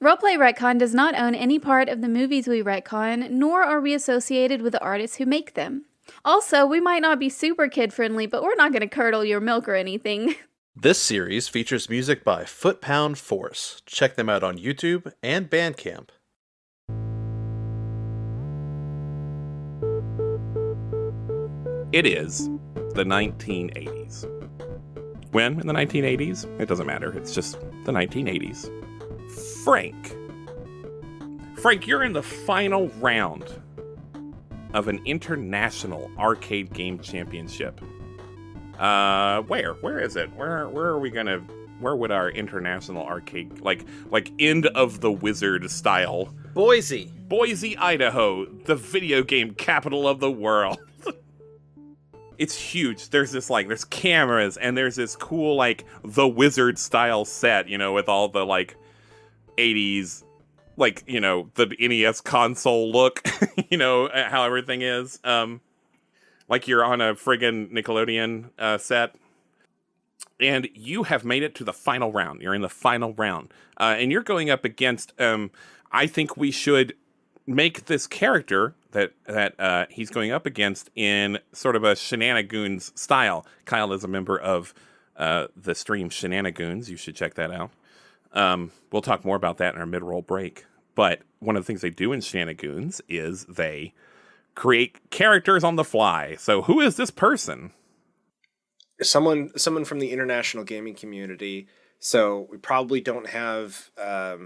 Roleplay Retcon does not own any part of the movies we retcon, nor are we associated with the artists who make them. Also, we might not be super kid-friendly, but we're not going to curdle your milk or anything. This series features music by Foot Pound Force. Check them out on YouTube and Bandcamp. It is the 1980s. When in the 1980s? It doesn't matter. It's just the 1980s. Frank, you're in the final round of an international arcade game championship. Where is it? Where are we gonna? Where would our international arcade like end of the wizard style? Boise, Idaho, the video game capital of the world. It's huge. There's there's cameras and there's this cool the wizard style set, with all the 80s, the NES console look, how everything is. Like you're on a friggin' Nickelodeon set. And you have made it to the final round. You're in the final round. And you're going up against, I think we should make this character that he's going up against in sort of a Shenanigoons style. Kyle is a member of the stream Shenanigoons. You should check that out. We'll talk more about that in our mid-roll break. But one of the things they do in Shenanigoons is they create characters on the fly. So who is this person? Someone from the international gaming community. So we probably don't have a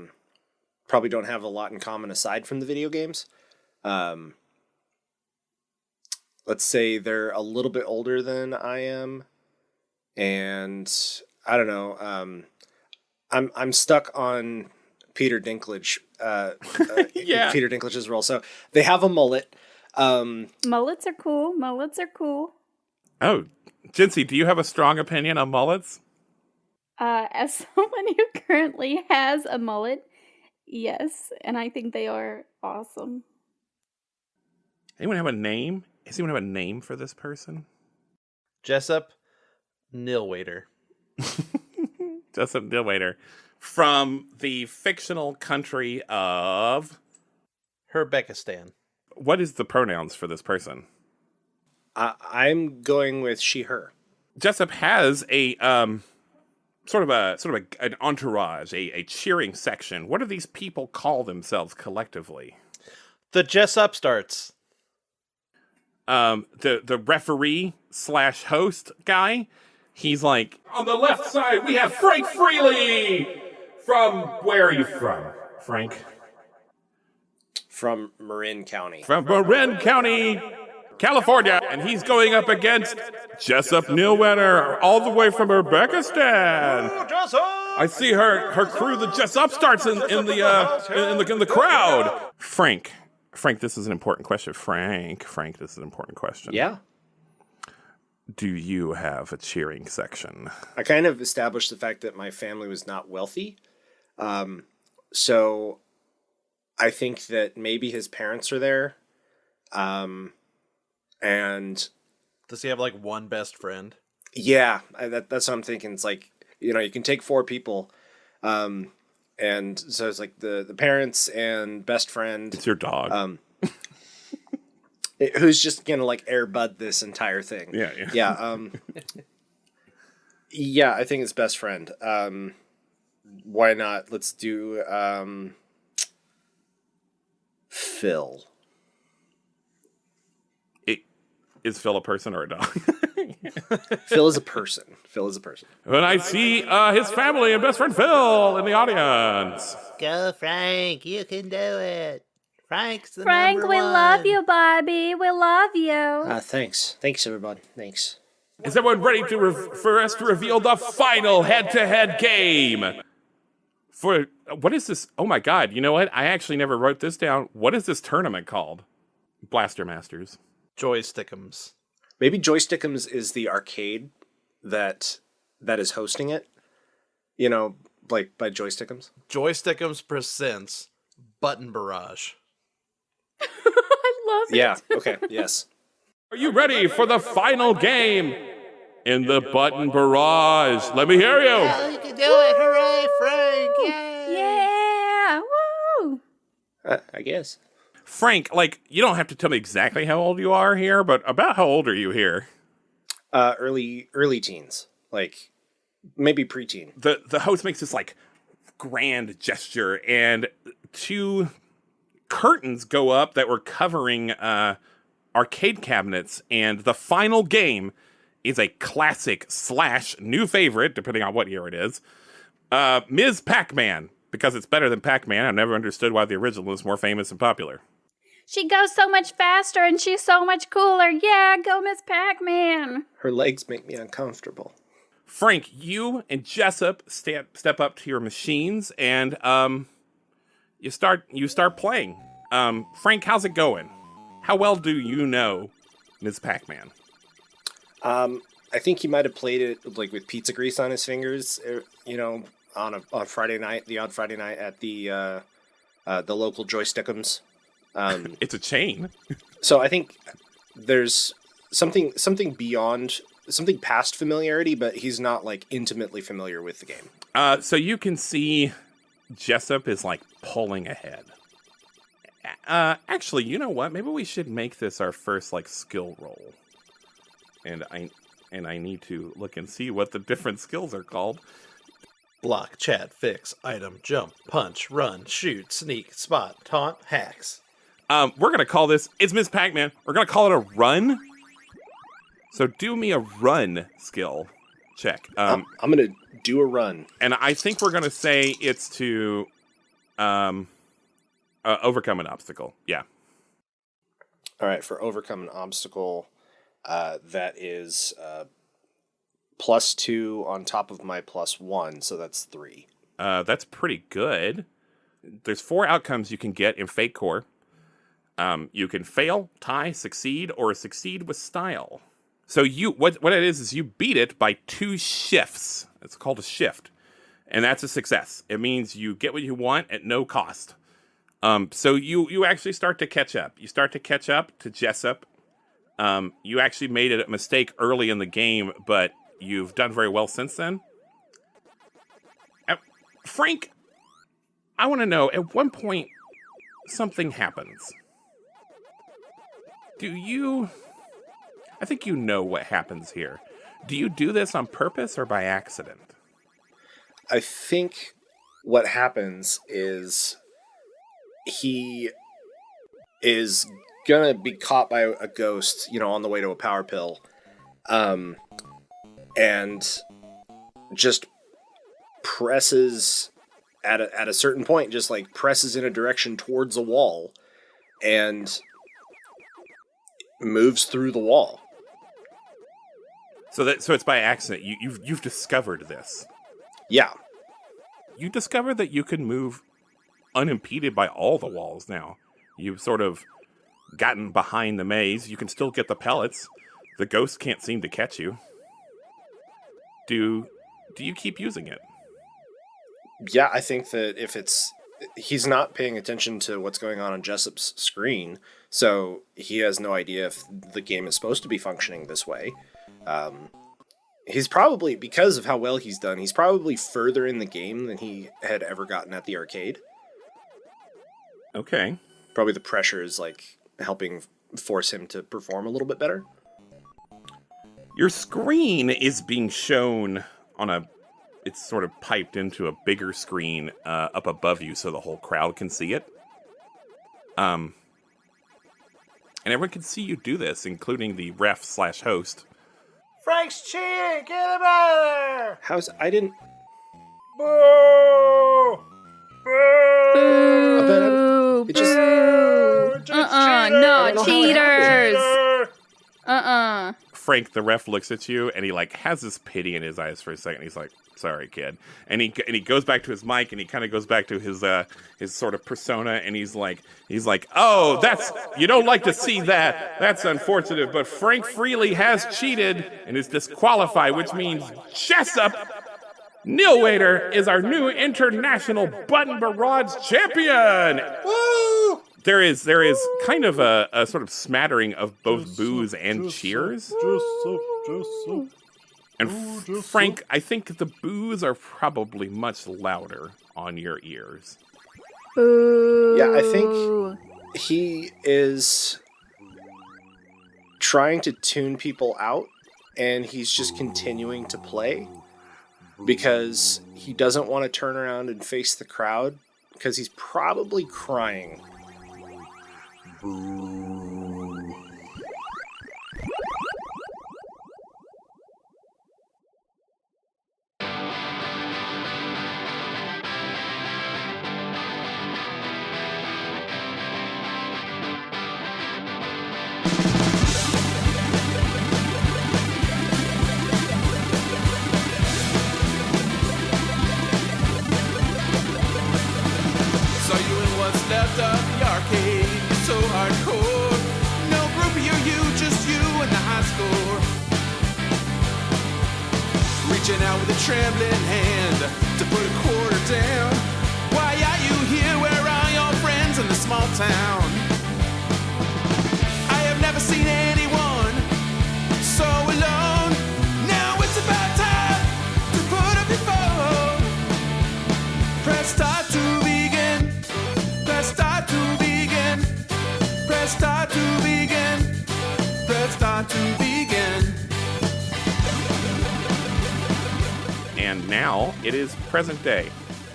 lot in common aside from the video games. Let's say they're a little bit older than I am, and I don't know. I'm stuck on Peter Dinklage. Yeah, Peter Dinklage's role. So they have a mullet. Mullets are cool. Oh, Jincy, do you have a strong opinion on mullets? As someone who currently has a mullet, yes, and I think they are awesome. Anyone have a name? Does anyone have a name for this person? Jessup Nilwaiter. Jessup Nilwaiter. From the fictional country of Uzbekistan. What is the pronouns for this person? I'm going with she, her. Jessup has a sort of an entourage, a cheering section. What do these people call themselves collectively? The Jessup starts. The referee / host guy, he's like, on the left side we have Frank Frehley. From where are you from, Frank? From Marin County. From Marin County, California, and he's going up against Jessup Nilwaiter, all the way from Uzbekistan. I see her crew, the Jessup starts in the crowd. Frank, this is an important question. Frank, this is an important question. Yeah. Do you have a cheering section? I kind of established the fact that my family was not wealthy. So I think that maybe his parents are there. And does he have one best friend? Yeah, that's what I'm thinking. It's you can take 4 people. And so it's the parents and best friend. It's your dog. Who's just gonna Air Bud this entire thing. Yeah. Yeah, I think it's best friend. Why not? Let's do Phil. Is Phil a person or a dog? Phil is a person. When I see his family and best friend Phil in the audience. Go, Frank. You can do it. Frank's the Frank, number we one. love you, Bobby. We love you. Thanks. Thanks, everybody. Thanks. Is everyone ready for us to reveal the final head-to-head game? What is this? Oh my God! You know what? I actually never wrote this down. What is this tournament called? Blaster Masters. Joystick'ems. Maybe Joystick'ems is the arcade that is hosting it. By Joystick'ems. Joystick'ems presents Button Barrage. I love it. Yeah. Okay. Yes. Are you ready for the final game in the Button Barrage? Let me hear you. Oh, you can do it. Hooray, Frank. Yay. Yeah. I guess. Frank, like, you don't have to tell me exactly how old you are here, but about how old are you here? Early teens, like maybe preteen. The host makes this like grand gesture, and 2 curtains go up that were covering arcade cabinets, and the final game is a classic / new favorite, depending on what year it is, Ms. Pac-Man, because it's better than Pac-Man. I've never understood why the original is more famous and popular. She goes so much faster and she's so much cooler. Yeah, go Miss Pac-Man. Her legs make me uncomfortable. Frank, you and Jessup step up to your machines, and you start playing. Frank, how's it going? How well do you know Ms. Pac-Man? I think he might have played it like with pizza grease on his fingers, on a Friday night, the odd Friday night at the local Joystickums. It's a chain. So I think there's something beyond, something past familiarity, but he's not like intimately familiar with the game. So you can see Jessup is like pulling ahead. Actually, you know what? Maybe we should make this our first like skill roll. And I need to look and see what the different skills are called. Block, chat, fix, item, jump, punch, run, shoot, sneak, spot, taunt, hacks. We're going to call this, it's Ms. Pac-Man, we're going to call it a run. So do me a run skill check. I'm going to do a run. And I think we're going to say it's to overcome an obstacle. Yeah. All right, for overcome an obstacle, that is +2 on top of my +1, so that's 3. That's pretty good. There's 4 outcomes you can get in Fate Core. You can fail, tie, succeed, or succeed with style. So what it is you beat it by 2 shifts. It's called a shift. And that's a success. It means you get what you want at no cost. So you actually start to catch up. You start to catch up to Jessup. You actually made a mistake early in the game, but you've done very well since then. Frank, I want to know, at one point, something happens. I think you know what happens here. Do you do this on purpose or by accident? I think what happens is he is gonna be caught by a ghost, on the way to a power pill, and just presses at a certain point, just like presses in a direction towards a wall, and moves through the wall. So it's by accident. You've discovered this. Yeah. You discovered that you can move unimpeded by all the walls now. You've sort of gotten behind the maze. You can still get the pellets. The ghost can't seem to catch you. Do you keep using it? Yeah, I think that he's not paying attention to what's going on Jessup's screen, so he has no idea if the game is supposed to be functioning this way. He's probably, because of how well he's done, he's probably further in the game than he had ever gotten at the arcade. Okay. Probably the pressure is like helping force him to perform a little bit better. Your screen is being shown it's sort of piped into a bigger screen up above you so the whole crowd can see it. And everyone can see you do this, including the ref/host. Frank's cheating! Get him out of there! I didn't... Boo! Boo! Boo! It just... No, cheaters! Frank, the ref, looks at you, and he like has this pity in his eyes for a second. He's like, "Sorry, kid," and he goes back to his mic, and he kind of goes back to his sort of persona, and he's like, "Oh, that's, you don't like to see that. That's unfortunate, but Frank Frehley has cheated and is disqualified, which means Jessup Nilwaiter is our new international button barrage champion." Woo! There is kind of a sort of smattering of both boos and cheers. And Frank, I think the boos are probably much louder on your ears. Boo! Yeah, I think he is trying to tune people out, and he's just continuing to play because he doesn't want to turn around and face the crowd because he's probably crying. Saw you in what's left of the arcade. You're so hardcore. No groupie or you, just you and the high score. Reaching out with a trembling hand to put a quarter down. Why are you here? Where are your friends in the small town? I have never seen anyone so alone. Now it's about time to put up your phone. Press start to begin. Press start to begin. Press start to begin. Press start to begin. And now it is present day.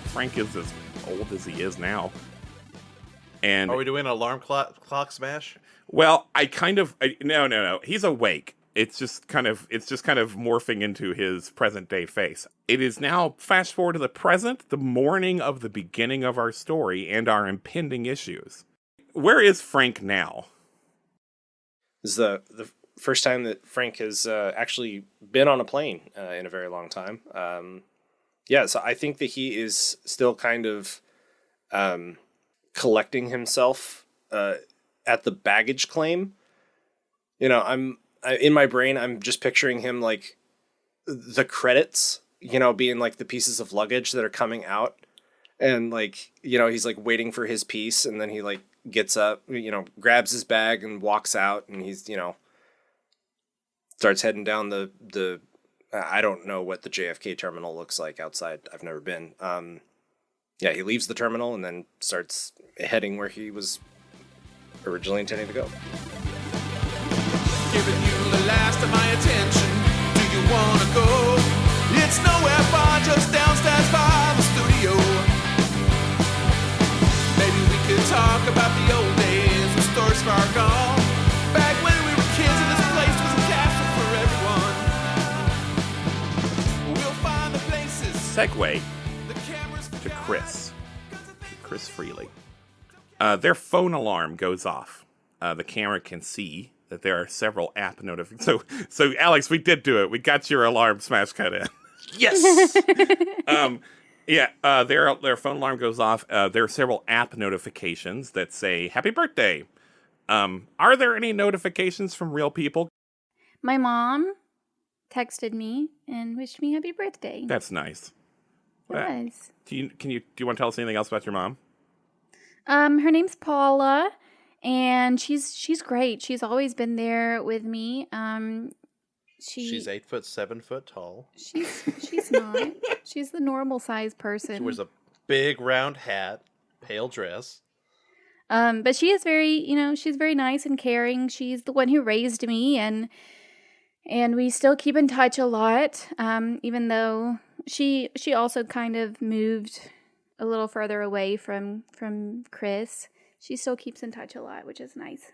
Frank is as old as he is now. And Are we doing an alarm clock smash? well, no. He's awake. It's just kind of morphing into his present day face. It is now fast forward to the present, the morning of the beginning of our story and our impending issues. Where is Frank now? This is the first time that Frank has actually been on a plane in a very long time. So I think that he is still kind of collecting himself at the baggage claim. You know, in my brain, I'm just picturing him like the credits, you know, being like the pieces of luggage that are coming out. And like, you know, he's like waiting for his piece, and then he like gets up, you know, grabs his bag and walks out, and he's, you know, starts heading down the I don't know what the JFK terminal looks like outside. I've never been. He leaves the terminal and then starts heading where he was originally intending to go. Giving you the last of my attention. Do you wanna go? It's nowhere far, just downstairs by the studio. Maybe we could talk about the old days when stores far gone. Back when we were kids and this place was a castle for everyone. We'll find the places. Segue The cameras to Kris Frehley. Their phone alarm goes off. The camera can see that there are several app notifications. So Alex, we did do it. We got your alarm smash cut in. Yes. Their phone alarm goes off. There are several app notifications that say "Happy Birthday." Are there any notifications from real people? My mom texted me and wished me happy birthday. That's nice. It was. Do you want to tell us anything else about your mom? Her name's Paula, and she's great. She's always been there with me. She's 8 foot, 7 foot tall. She's not. She's the normal size person. She wears a big round hat, pale dress. But she is very, she's very nice and caring. She's the one who raised me, and we still keep in touch a lot. Even though she also kind of moved a little further away from Kris, she still keeps in touch a lot, which is nice.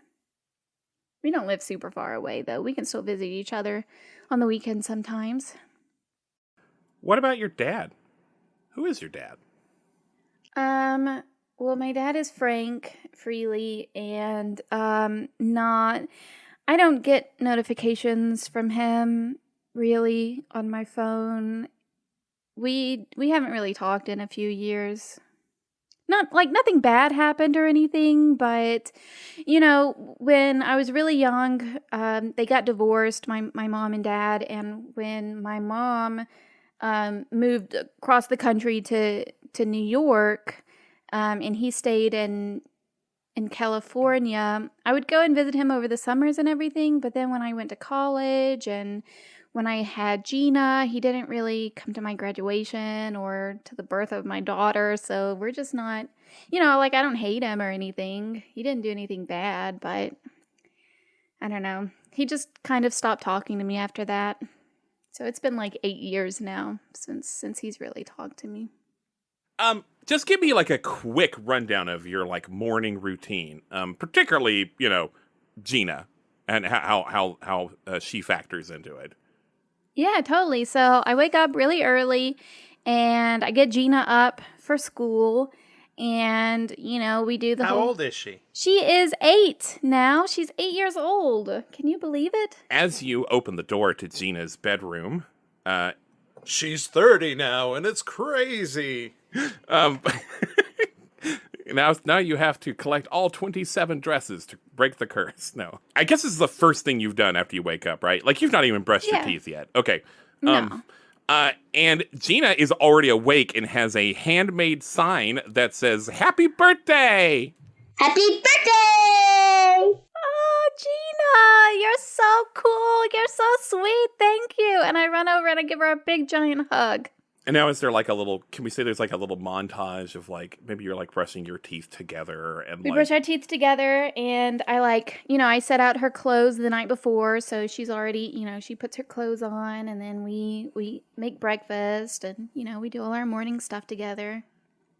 We don't live super far away, though. We can still visit each other on the weekends sometimes. What about your dad? Who is your dad? Well, my dad is Frank Frehley, and I don't get notifications from him really on my phone. We haven't really talked in a few years. Nothing bad happened or anything, but when I was really young, they got divorced, my mom and dad, and when my mom moved across the country to New York, and he stayed in California, I would go and visit him over the summers and everything, but then when I went to college and when I had Gina, he didn't really come to my graduation or to the birth of my daughter. So we're just not, I don't hate him or anything. He didn't do anything bad, but I don't know. He just kind of stopped talking to me after that. So it's been like 8 years now since he's really talked to me. Just give me like a quick rundown of your like morning routine, particularly Gina and how she factors into it. Yeah, totally. So I wake up really early and I get Gina up for school. And, we do the How whole... old is she? She is 8 now. She's 8 years old. Can you believe it? As you open the door to Gina's bedroom, She's 30 now, and it's crazy. now you have to collect all 27 dresses to break the curse. No. I guess this is the first thing you've done after you wake up, right? Like, you've not even brushed your teeth yet. Okay. No. And Gina is already awake and has a handmade sign that says, "Happy birthday!" Happy birthday! Oh, Gina, you're so cool. You're so sweet. Thank you. And I run over and I give her a big, giant hug. And now is there like can we say there's like a little montage of like, maybe you're like brushing your teeth together and We brush our teeth together and I I set out her clothes the night before. So she's already, she puts her clothes on and then we make breakfast and, we do all our morning stuff together.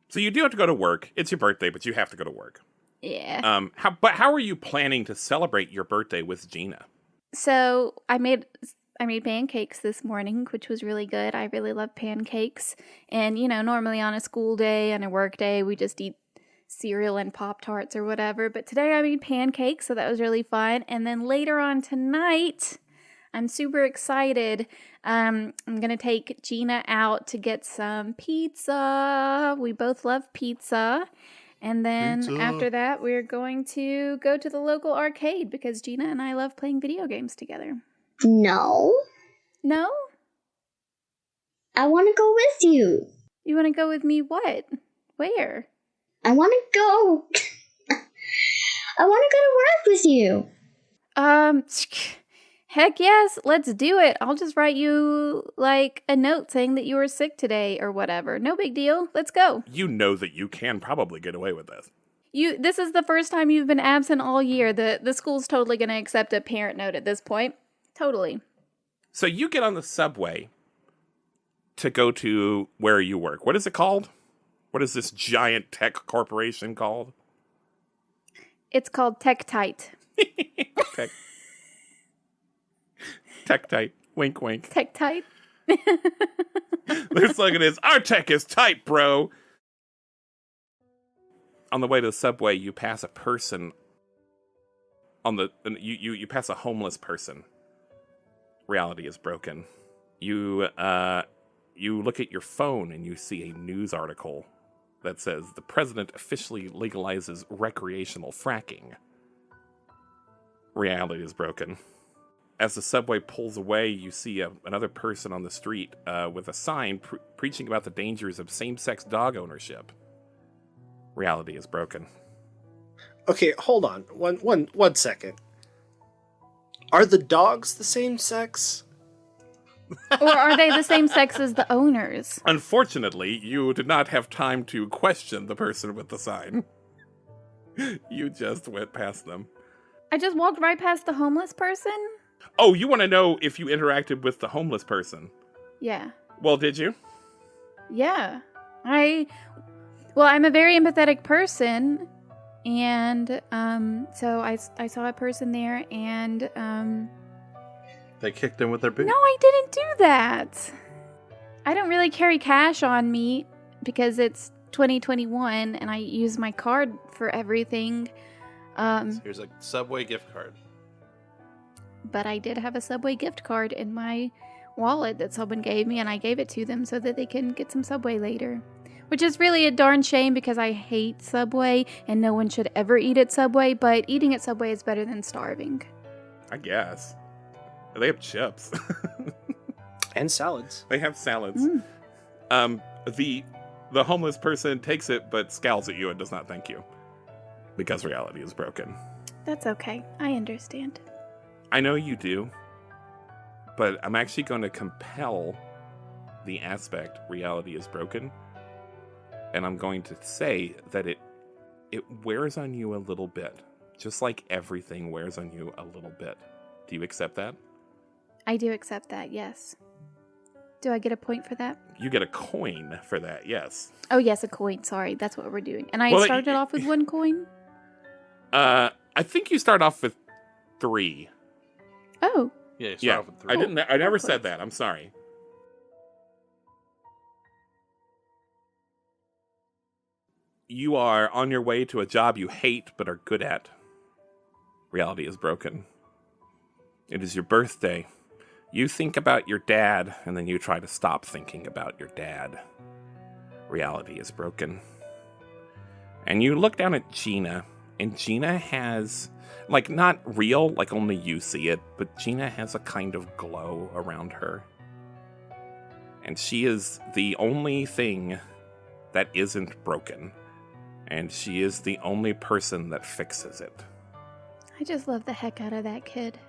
So you do have to go to work. It's your birthday, but you have to go to work. Yeah. How are you planning to celebrate your birthday with Gina? So I made pancakes this morning, which was really good. I really love pancakes. And, normally on a school day and a work day, we just eat cereal and Pop-Tarts or whatever. But today I made pancakes, so that was really fun. And then later on tonight, I'm super excited. I'm going to take Gina out to get some pizza. We both love pizza. And then after that, we're going to go to the local arcade because Gina and I love playing video games together. No. No? I want to go with you. You want to go with me what? Where? I want to go. I want to go to work with you. Heck yes, let's do it. I'll just write you, like, a note saying that you were sick today or whatever. No big deal. Let's go. You know that you can probably get away with this. This is the first time you've been absent all year. The school's totally going to accept a parent note at this point. Totally. So you get on the subway to go to where you work. What is it called? What is this giant tech corporation called? It's called Tek-Tite. Tek-Tite. Wink, wink. Tek-Tite. Their slogan is, "Our tech is tight, bro." On the way to the subway, you pass a person you pass a homeless person. Reality is broken. You look at your phone and you see a news article that says the president officially legalizes recreational fracking. Reality is broken. As the subway pulls away, you see another person on the street with a sign preaching about the dangers of same-sex dog ownership. Reality is broken. Okay, hold on. One second. Are the dogs the same sex? Or are they the same sex as the owners? Unfortunately, you did not have time to question the person with the sign. You just went past them. I just walked right past the homeless person? Oh, you want to know if you interacted with the homeless person? Yeah. Well, did you? Yeah. I'm a very empathetic person, and so I saw a person there, and They kicked him with their boot. no, I didn't do that. I don't really carry cash on me because it's 2021, and I use my card for everything. Here's a Subway gift card. But I did have a Subway gift card in my wallet that someone gave me, and I gave it to them so that they can get some Subway later. Which is really a darn shame because I hate Subway, and no one should ever eat at Subway, but eating at Subway is better than starving. I guess. They have chips. And salads. They have salads. The homeless person takes it but scowls at you and does not thank you. Because reality is broken. That's okay. I understand. I know you do. but I'm actually going to compel the aspect reality is broken, and I'm going to say that it wears on you a little bit, just like everything wears on you a little bit. Do you accept that? I do accept that, yes. Do I get a point for that? You get a coin for that, yes. Oh, yes, a coin. Sorry, that's what we're doing. And I Well, started off with 1 coin? I think you start off with 3. Oh. Yeah, you start Yeah, off with 3. I never said that. I'm sorry. You are on your way to a job you hate but are good at. Reality is broken. It is your birthday. You think about your dad, and then you try to stop thinking about your dad. Reality is broken. And you look down at Gina, and Gina has, like, not real, like only you see it, but Gina has a kind of glow around her. And she is the only thing that isn't broken. And she is the only person that fixes it. I just love the heck out of that kid.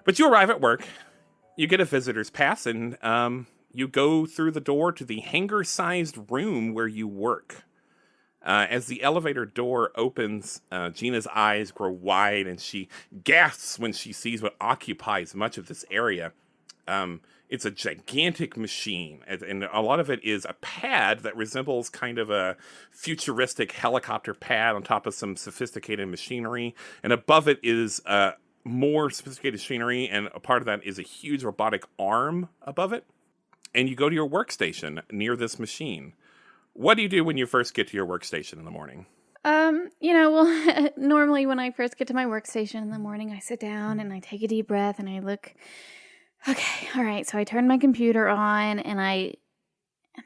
But you arrive at work, you get a visitor's pass, and you go through the door to the hangar-sized room where you work. As the elevator door opens, Gina's eyes grow wide, and she gasps when she sees what occupies much of this area. It's a gigantic machine, and a lot of it is a pad that resembles kind of a futuristic helicopter pad on top of some sophisticated machinery, and above it is more sophisticated machinery, and a part of that is a huge robotic arm above it. And you go to your workstation near this machine. What do you do when you first get to your workstation in the morning? Normally when I first get to my workstation in the morning, I sit down and I take a deep breath and I look, okay, all right, so I turn my computer on and I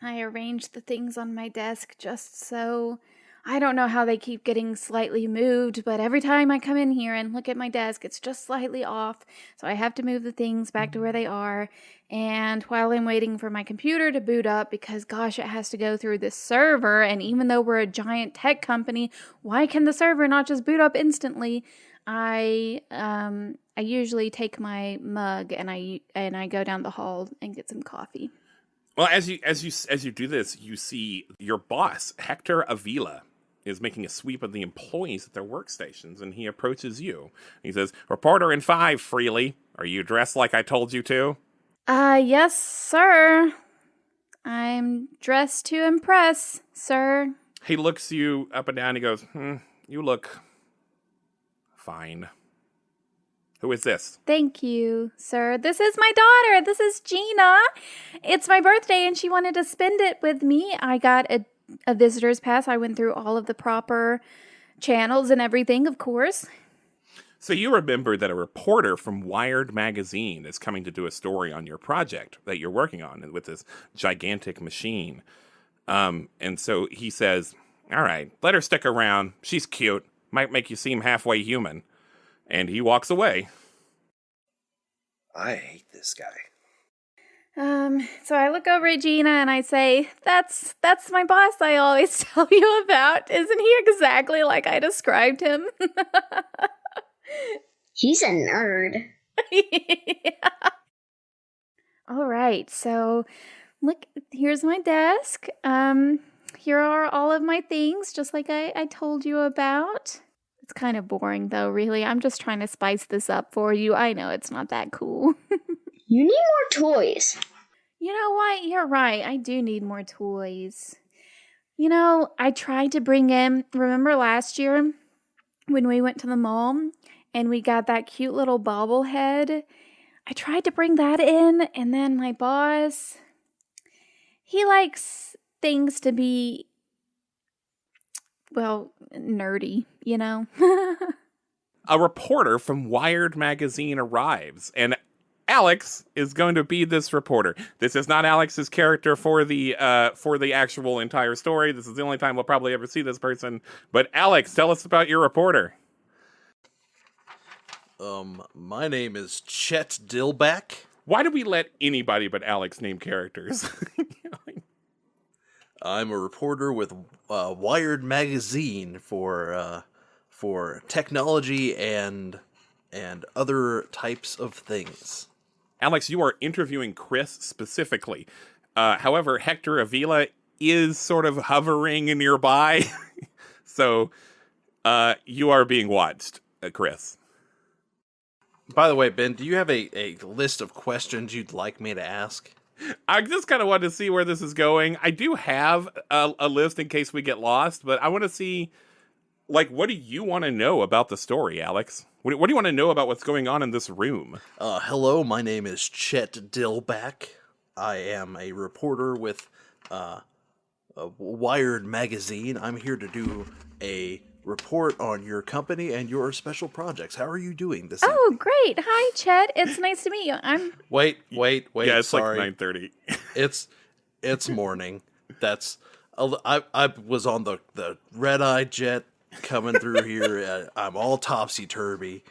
arrange the things on my desk just so. I don't know how they keep getting slightly moved, but every time I come in here and look at my desk, it's just slightly off. So I have to move the things back to where they are. And while I'm waiting for my computer to boot up, because gosh, it has to go through this server, and even though we're a giant tech company, why can the server not just boot up instantly? I usually take my mug and I go down the hall and get some coffee. Well, as you do this, you see your boss, Hector Avila, is making a sweep of the employees at their workstations, and he approaches you. He says, "Reporter in 5, Frehley. Are you dressed like I told you to?" Yes, sir. I'm dressed to impress, sir. He looks you up and down, and he goes, you look fine. Who is this? Thank you, sir. This is my daughter. This is Gina. It's my birthday, and she wanted to spend it with me. I got a visitor's pass. I went through all of the proper channels and everything, of course. So you remember that a reporter from Wired magazine is coming to do a story on your project that you're working on with this gigantic machine. And so he says, all right, let her stick around. She's cute. Might make you seem halfway human. And he walks away. I hate this guy. So I look over at Gina and I say, that's my boss I always tell you about. Isn't he exactly like I described him? He's a nerd. Yeah. All right, so look, here's my desk. Here are all of my things, just like I told you about. It's kind of boring, though, really. I'm just trying to spice this up for you. I know it's not that cool. You need more toys. You know what? You're right. I do need more toys. You know, I tried to bring in, remember last year when we went to the mall and we got that cute little bobblehead? I tried to bring that in, and then my boss, he likes things to be, well, nerdy, you know? A reporter from Wired magazine arrives, and Alex is going to be this reporter. This is not Alex's character for the actual entire story. This is the only time we'll probably ever see this person. But Alex, tell us about your reporter. My name is Chet Dillback. Why do we let anybody but Alex name characters? I'm a reporter with Wired magazine for technology and and other types of things. Alex, you are interviewing Kris specifically. However, Hector Avila is sort of hovering nearby. So you are being watched, Kris. By the way, Ben, do you have a list of questions you'd like me to ask? I just kind of wanted to see where this is going. I do have a list in case we get lost, but I want to see, like, what do you want to know about the story, Alex? What do you want to know about what's going on in this room? Hello, my name is Chet Dillback. I am a reporter with Wired Magazine. I'm here to do a report on your company and your special projects. How are you doing this evening? Oh, great. Hi, Chet. It's nice to meet you. Wait. Yeah, it's sorry. like 9:30. It's morning. I was on the red-eye jet coming through here. I'm all topsy-turvy.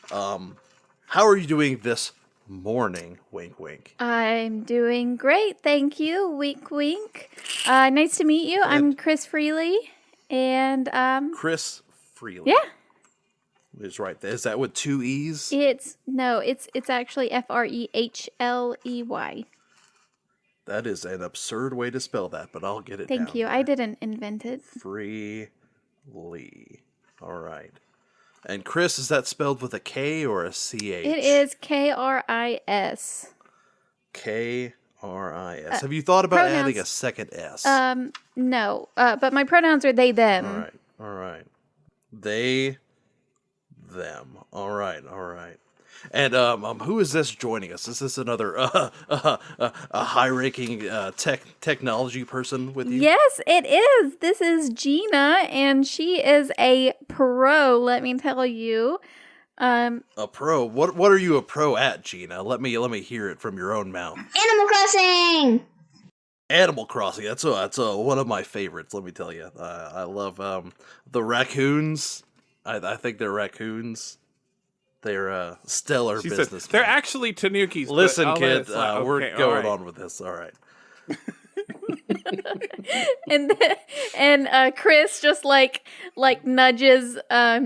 How are you doing this morning? Wink, wink. I'm doing great. Thank you. Wink, wink. Nice to meet you. I'm Kris Frehley. And Kris Frehley. Yeah. Is right. Is that with 2 E's? It's actually Frehley. That is an absurd way to spell that, but I'll get it Thank down you. there. I didn't invent it. Frehley. All right. And Kris, is that spelled with a K or a CH? It is Kris. Kris. Have you thought about pronouns. adding a second S? No. But my pronouns are they, them. All right. They, them. All right. And who is this joining us? Is this another a high-ranking technology person with you? Yes, it is. This is Gina, and she is a pro, let me tell you. A pro? What are you a pro at, Gina? Let me hear it from your own mouth. Animal Crossing! Animal Crossing. That's one of my favorites. Let me tell you. I love the raccoons. I think they're raccoons. They're stellar business. They're actually tanukis. Listen, kid, we're going on with this. All right. and Kris just like nudges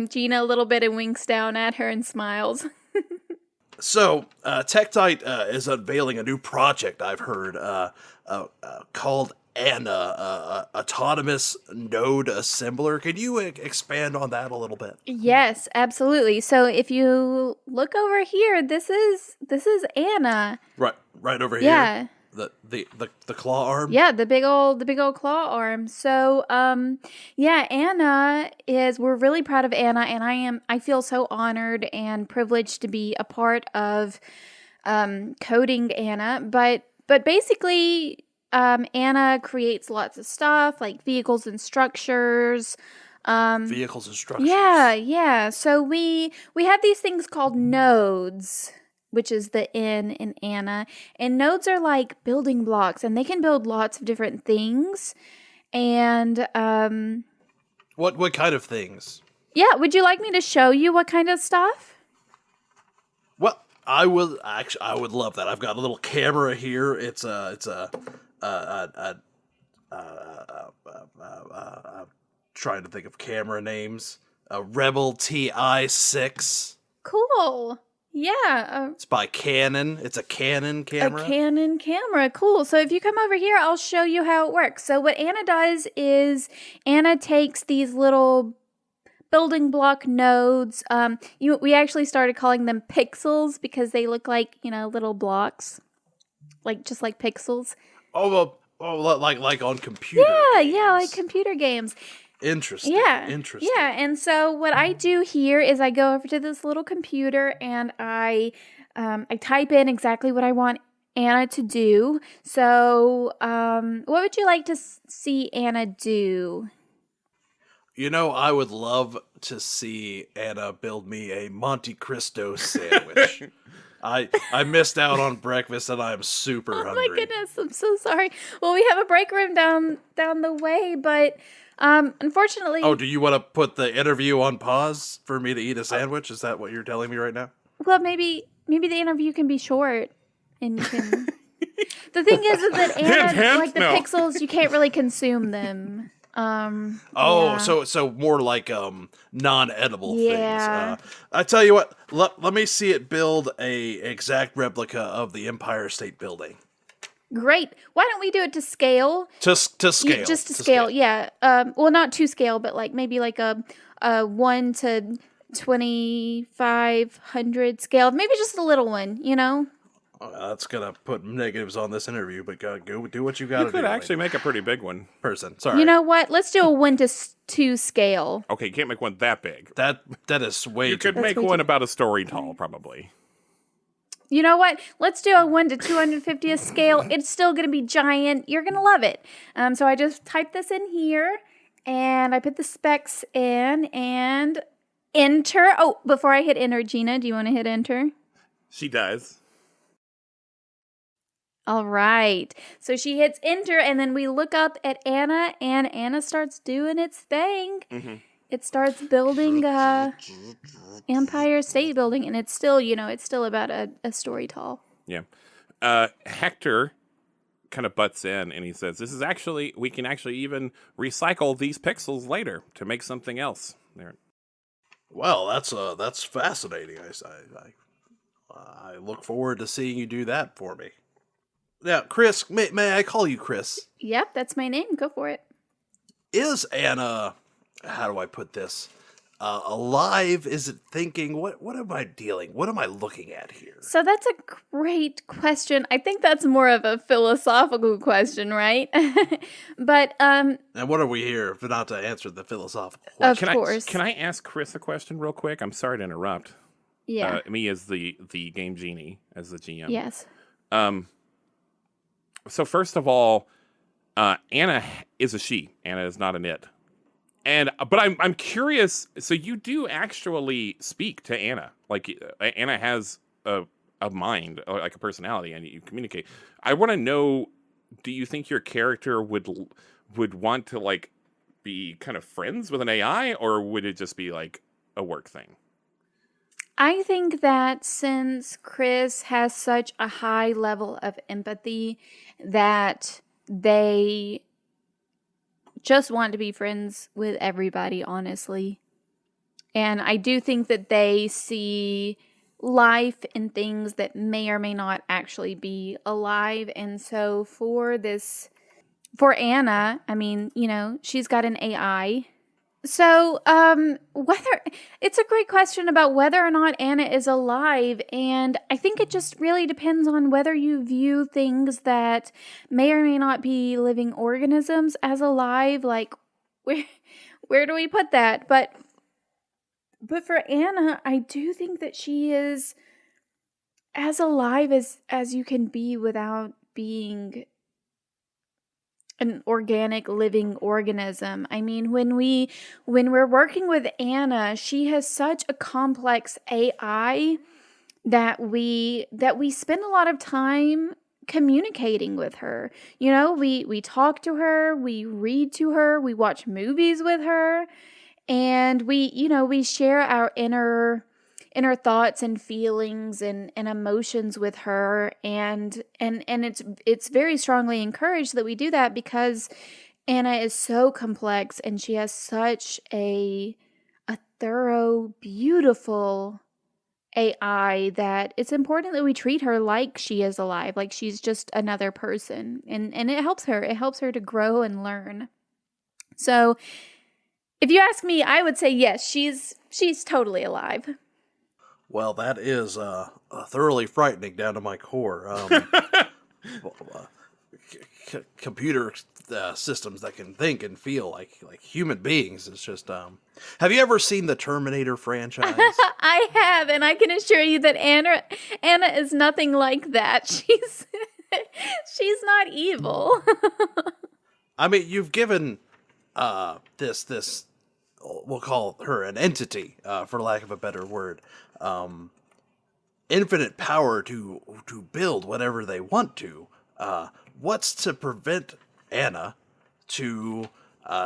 Gina a little bit and winks down at her and smiles. So, Tek-Tite is unveiling a new project, I've heard, called Anna, Autonomous Node Assembler. Could you expand on that a little bit? Yes, absolutely. So if you look over here, this is Anna. Right over Yeah. here. The claw arm. Yeah, the big old claw arm. So, yeah, Anna we're really proud of Anna, and I feel so honored and privileged to be a part of coding Anna. But basically, Anna creates lots of stuff like vehicles and structures. Vehicles and structures. Yeah. So we have these things called nodes, which is the N in Anna. And nodes are like building blocks, and they can build lots of different things. And what kind of things? Yeah, would you like me to show you what kind of stuff? Well, I would love that. I've got a little camera here. It's trying to think of camera names. A Rebel TI-6. Cool. Yeah. It's by Canon. It's a Canon camera. A Canon camera. Cool. So if you come over here, I'll show you how it works. So what Anna does is Anna takes these little building block nodes. We actually started calling them pixels because they look like, little blocks. Just like pixels. Oh, like on computer games. Yeah, like computer games. Interesting. Yeah. Interesting. Yeah, and so what I do here is I go over to this little computer and I type in exactly what I want Anna to do. So, what would you like to see Anna do? I would love to see Anna build me a Monte Cristo sandwich. I missed out on breakfast and I'm super hungry. Oh my goodness, I'm so sorry. Well, we have a break room down the way, but unfortunately... Oh, do you want to put the interview on pause for me to eat a sandwich? Is that what you're telling me right now? Well, maybe the interview can be short and you can... The thing is that Anna, Hint, like the no. pixels, you can't really consume them. Oh, Yeah. so more like non-edible Yeah. things. I tell you what, let me see it build a exact replica of the Empire State Building. Great. Why don't we do it to scale? To scale. Just to scale, yeah. Well, not to scale, but like maybe like a 1 to 2,500 scale. Maybe just a little one, you know? That's gonna put negatives on this interview, but go do what you gotta You could do. actually make a pretty big one. person. Sorry. You know what? Let's do a 1 to 2 scale. Okay, you can't make one that big. that is way You too could make way one too- about a story tall, probably. You know what? Let's do a 1 to 250th scale. It's still going to be giant. You're going to love it. So I just typed this in here, and I put the specs in, and enter. Oh, before I hit enter, Gina, do you want to hit enter? She does. All right. So she hits enter, and then we look up at Anna, and Anna starts doing its thing. Mm-hmm. It starts building Empire State Building, and it's still, it's still about a story tall. Yeah. Hector kind of butts in and he says, we can actually even recycle these pixels later to make something else. There. Well, that's fascinating. I look forward to seeing you do that for me. Now, Kris, may I call you Kris? Yep, that's my name. Go for it. Is Anna, how do I put this, alive? Is it thinking? What am I dealing? What am I looking at here? So that's a great question. I think that's more of a philosophical question, right? But And what are we here if not to answer the philosophical Of question? course. Can I ask Kris a question real quick? I'm sorry to interrupt. yeah, Me as the game genie, as the GM. yes. So first of all, Anna is a she. Anna is not an it. But I'm curious. So you do actually speak to Anna. Like Anna has a mind, like a personality, and you communicate. I want to know: do you think your character would want to like be kind of friends with an AI, or would it just be like a work thing? I think that since Kris has such a high level of empathy, that they just want to be friends with everybody, honestly. And I do think that they see life in things that may or may not actually be alive. And so for Anna, I mean, she's got an AI. So, it's a great question about whether or not Anna is alive, and I think it just really depends on whether you view things that may or may not be living organisms as alive. Like, where do we put that? But for Anna, I do think that she is as alive as you can be without being an organic living organism. I mean, when we're working with Anna, she has such a complex AI that we spend a lot of time communicating with her. We talk to her, we read to her, we watch movies with her, and we share our inner thoughts and feelings and emotions with her, and it's very strongly encouraged that we do that because Anna is so complex and she has such a thorough, beautiful AI that it's important that we treat her like she is alive, like she's just another person, and it helps her to grow and learn. So if you ask me, I would say yes, she's totally alive. Well, that is thoroughly frightening down to my core. Computer systems that can think and feel like human beings is just. Have you ever seen the Terminator franchise? I have, and I can assure you that Anna is nothing like that. She's not evil. I mean, you've given this we'll call her an entity, for lack of a better word, infinite power to build whatever they want to. What's to prevent Anna to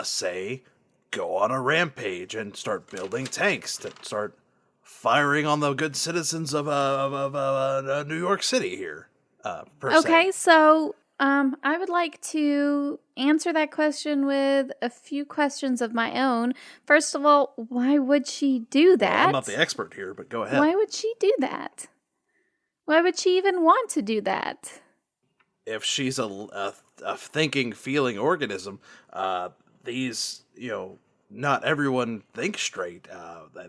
say go on a rampage and start building tanks to start firing on the good citizens of New York City here? Per Okay, se? so I would like to answer that question with a few questions of my own. First of all, why would she do that? Well, I'm not the expert here, but go ahead. Why would she do that? Why would she even want to do that? If she's a thinking, feeling organism, these, not everyone thinks straight.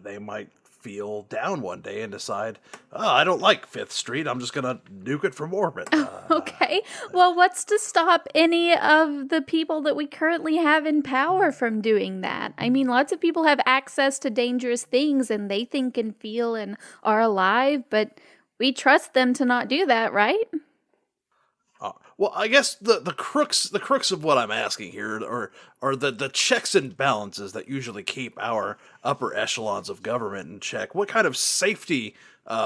They might feel down one day and decide, oh, I don't like 5th Street. I'm just going to nuke it from orbit. Okay. Well, what's to stop any of the people that we currently have in power from doing that? I mean, lots of people have access to dangerous things and they think and feel and are alive, but we trust them to not do that, right? Well, I guess the crux of what I'm asking here are the checks and balances that usually keep our upper echelons of government in check. What kind of safety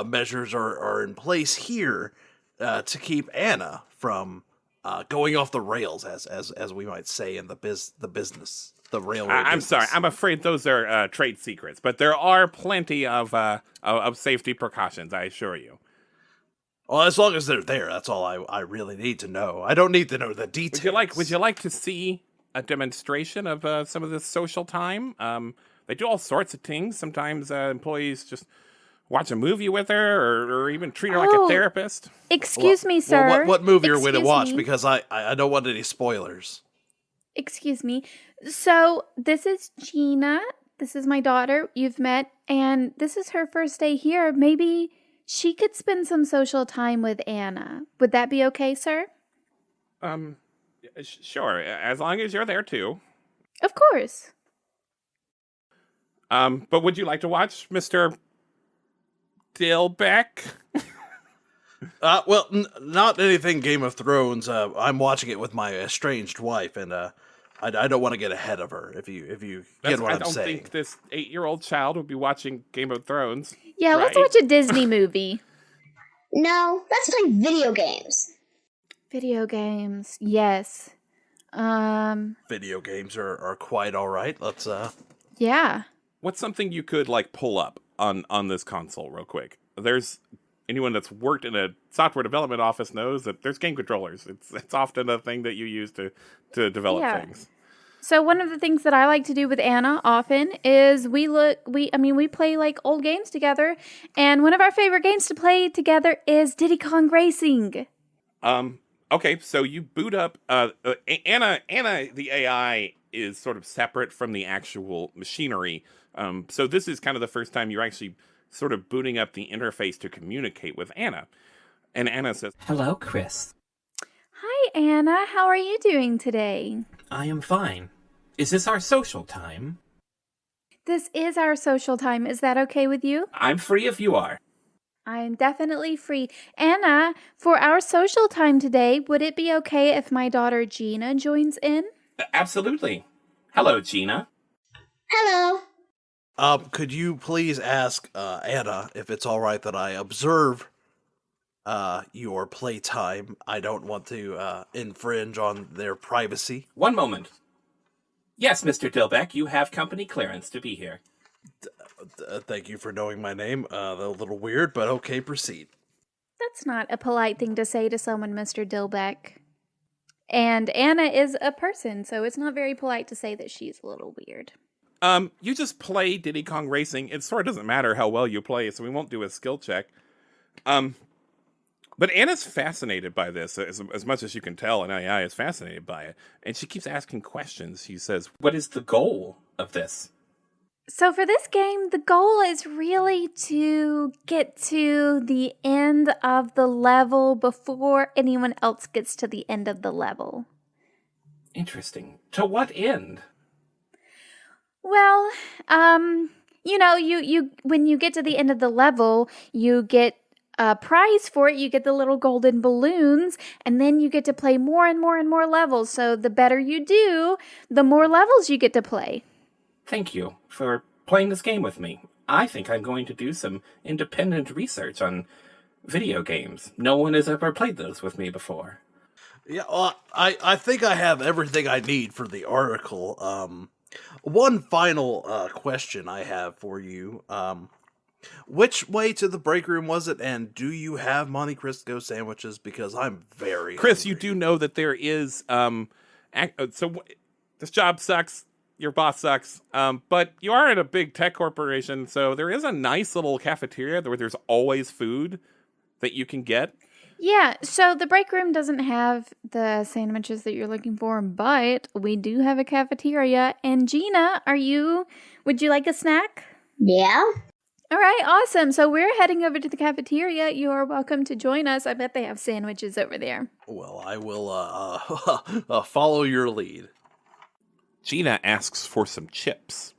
measures are in place here to keep Anna from going off the rails, as we might say in the business, the railroad? I'm business? sorry. I'm afraid those are trade secrets, but there are plenty of safety precautions, I assure you. Well, as long as they're there, that's all I really need to know. I don't need to know the details. Would you like to see a demonstration of some of this social time? They do all sorts of things. Sometimes employees just watch a movie with her, or even treat her like a therapist. Excuse me, sir. Well, what movie are we to watch? Me. Because I don't want any spoilers. Excuse me. So, this is Gina. This is my daughter you've met, and this is her first day here. Maybe she could spend some social time with Anna. Would that be okay, sir? Sure, as long as you're there too. Of course. But would you like to watch Mr. Dilbeck? Well, not anything Game of Thrones. I'm watching it with my estranged wife, and I don't want to get ahead of her. If you get what I'm saying. I don't think this 8-year-old child would be watching Game of Thrones. Yeah, right? Let's watch a Disney movie. No, let's play video games. Video games, yes. Video games are quite all right. Let's Yeah. What's something you could pull up on this console real quick? There's anyone that's worked in a software development office knows that there's game controllers. It's often a thing that you use to develop things. So one of the things that I like to do with Anna often is we play old games together, and one of our favorite games to play together is Diddy Kong Racing. Okay, so you boot up Anna the AI is sort of separate from the actual machinery. So this is kind of the first time you're actually sort of booting up the interface to communicate with Anna. And Anna says, "Hello, Kris. Hi, Anna. How are you doing today?" I am fine. Is this our social time? This is our social time. Is that okay with you? I'm free if you are. I am definitely free. Anna, for our social time today, would it be okay if my daughter Gina joins in? Absolutely. Hello, Gina. Hello. Could you please ask Anna if it's all right that I observe your playtime? I don't want to infringe on their privacy. One moment. Yes, Mr. Dilbeck, you have company clearance to be here. Thank you for knowing my name. A little weird, but okay, proceed. That's not a polite thing to say to someone, Mr. Dilbeck. And Anna is a person, so it's not very polite to say that she's a little weird. You just play Diddy Kong Racing. It sort of doesn't matter how well you play, so we won't do a skill check. But Anna's fascinated by this, as much as you can tell, and AI is fascinated by it. And she keeps asking questions. She says, What is the goal of this? So for this game, the goal is really to get to the end of the level before anyone else gets to the end of the level. Interesting. To what end? Well, you when you get to the end of the level, you get a prize for it. You get the little golden balloons, and then you get to play more and more and more levels. So the better you do, the more levels you get to play. Thank you for playing this game with me. I think I'm going to do some independent research on video games. No one has ever played those with me before. Yeah, well, I think I have everything I need for the article. One final question I have for you. Which way to the break room was it, and do you have Monte Cristo sandwiches? Because I'm very Kris, hungry. you do know that there is this job sucks, your boss sucks, but you are at a big tech corporation, so there is a nice little cafeteria where there's always food that you can get. Yeah, so the break room doesn't have the sandwiches that you're looking for, but we do have a cafeteria. And Gina, would you like a snack? Yeah. All right, awesome. So we're heading over to the cafeteria. You are welcome to join us. I bet they have sandwiches over there. Well, I will follow your lead. Gina asks for some chips.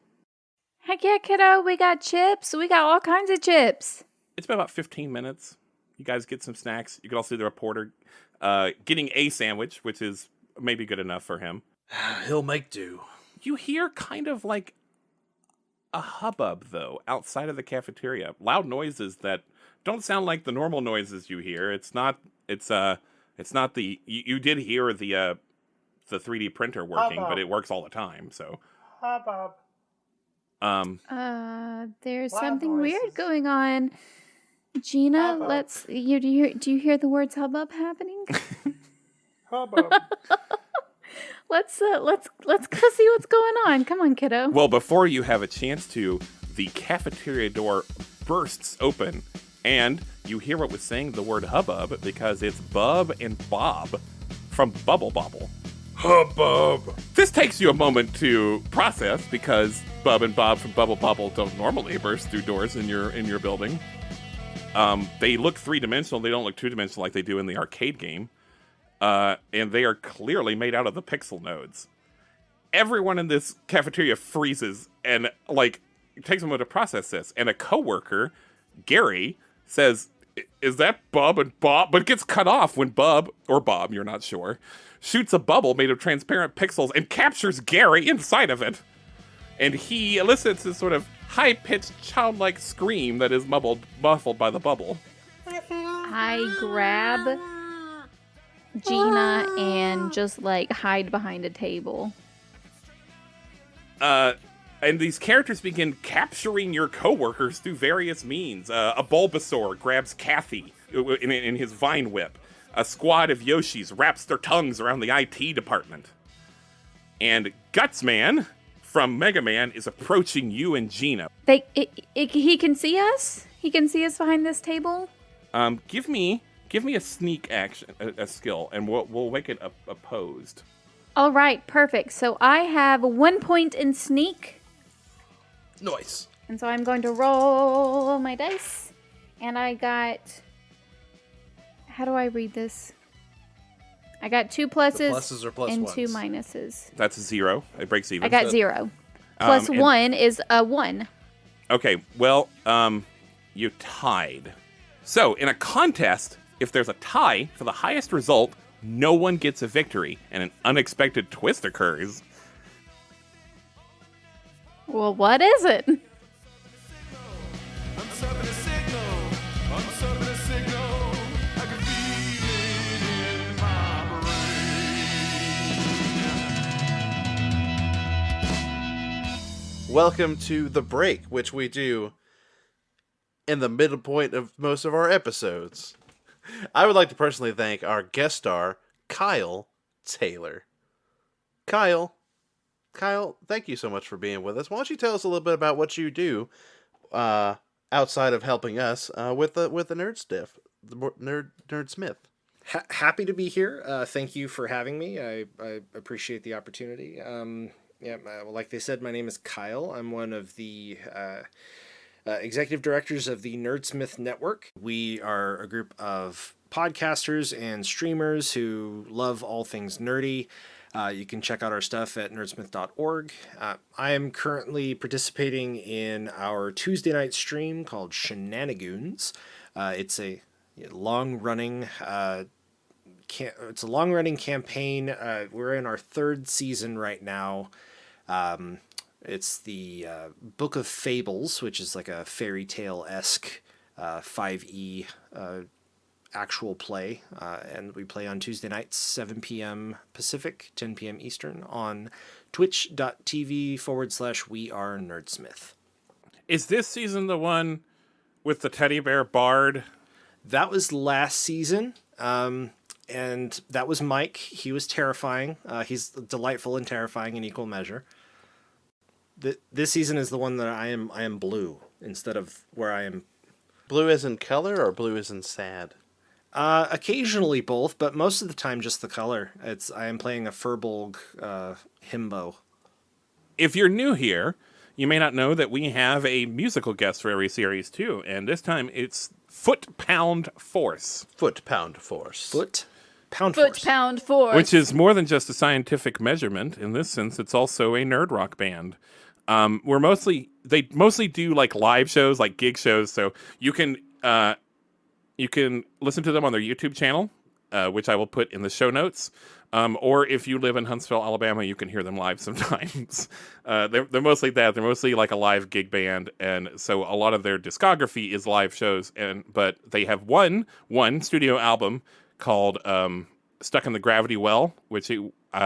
Heck yeah, kiddo. We got chips. We got all kinds of chips. It's been about 15 minutes. You guys get some snacks. You can also see the reporter getting a sandwich, which is maybe good enough for him. He'll make do. You hear kind of like a hubbub, though, outside of the cafeteria. Loud noises that don't sound like the normal noises you hear. It's not the... You did hear the 3D printer working, but it works all the time, so... Hubbub. There's Loud something noises. weird going on. Gina, Hubbub. do you hear the words hubbub happening? Hubbub. Let's go see what's going on. Come on, kiddo. Well, before you have a chance to, the cafeteria door bursts open, and you hear what was saying the word hubbub because it's Bub and Bob from Bubble Bobble. Hubbub! This takes you a moment to process because Bub and Bob from Bubble Bobble don't normally burst through doors in your building. They look three-dimensional. They don't look two-dimensional like they do in the arcade game. And they are clearly made out of the pixel nodes. Everyone in this cafeteria freezes and, it takes a moment to process this. And a coworker, Gary, says, "Is that Bub and Bob?" But gets cut off when Bub, or Bob, you're not sure, shoots a bubble made of transparent pixels and captures Gary inside of it. And he elicits this sort of high-pitched, childlike scream that is muffled by the bubble. I grab Gina and just hide behind a table. And these characters begin capturing your coworkers through various means. A Bulbasaur grabs Kathy in his Vine Whip. A squad of Yoshis wraps their tongues around the IT department. And Gutsman from Mega Man is approaching you and Gina. He can see us? He can see us behind this table? Give me a sneak action, a skill, and we'll make it opposed. All right, perfect. So I have 1 point in sneak. Nice. And so I'm going to roll my dice. And I got... How do I read this? I got 2 pluses, The pluses are plus and ones. 2 minuses. That's 0. It breaks even. I got 0. Plus and- 1 is a 1. Okay, well, you tied. So, in a contest, if there's a tie for the highest result, no one gets a victory, and an unexpected twist occurs. Well, what is it? I'm surfing a signal. I'm surfing a signal. I can feel it in my brain. Welcome to The Break, which we do in the middle point of most of our episodes. I would like to personally thank our guest star, Kyle Taylor. Kyle, thank you so much for being with us. Why don't you tell us a little bit about what you do outside of helping us with the Nerdsmith? Happy to be here. Thank you for having me. I appreciate the opportunity. Like they said, my name is Kyle. I'm one of the executive directors of the Nerdsmith Network. We are a group of podcasters and streamers who love all things nerdy. You can check out our stuff at nerdsmith.org. I am currently participating in our Tuesday night stream called Shenanigoons. It's a long-running campaign. We're in our 3rd season right now. It's the Book of Fables, which is like a fairy tale-esque 5e actual play, and we play on Tuesday nights, 7 p.m. Pacific, 10 p.m. Eastern, on twitch.tv/We Are Nerdsmith. Is this season the one with the teddy bear bard? That was last season. And that was Mike. He was terrifying. He's delightful and terrifying in equal measure. This season is the one that I am blue instead of where I am. Blue as in color or blue as in sad? Occasionally both, but most of the time just the color. I am playing a Furbolg himbo. If you're new here, you may not know that we have a musical guest for every series too, and this time it's Foot Pound Force. Foot Pound Force. Foot Pound Force. Which is more than just a scientific measurement. In this sense, it's also a nerd rock band. They mostly do like live shows, like gig shows, so you can listen to them on their YouTube channel, which I will put in the show notes. Or if you live in Huntsville, Alabama, you can hear them live sometimes. They're mostly that. They're mostly like a live gig band, and so a lot of their discography is live shows. But they have one studio album called "Stuck in the Gravity Well," which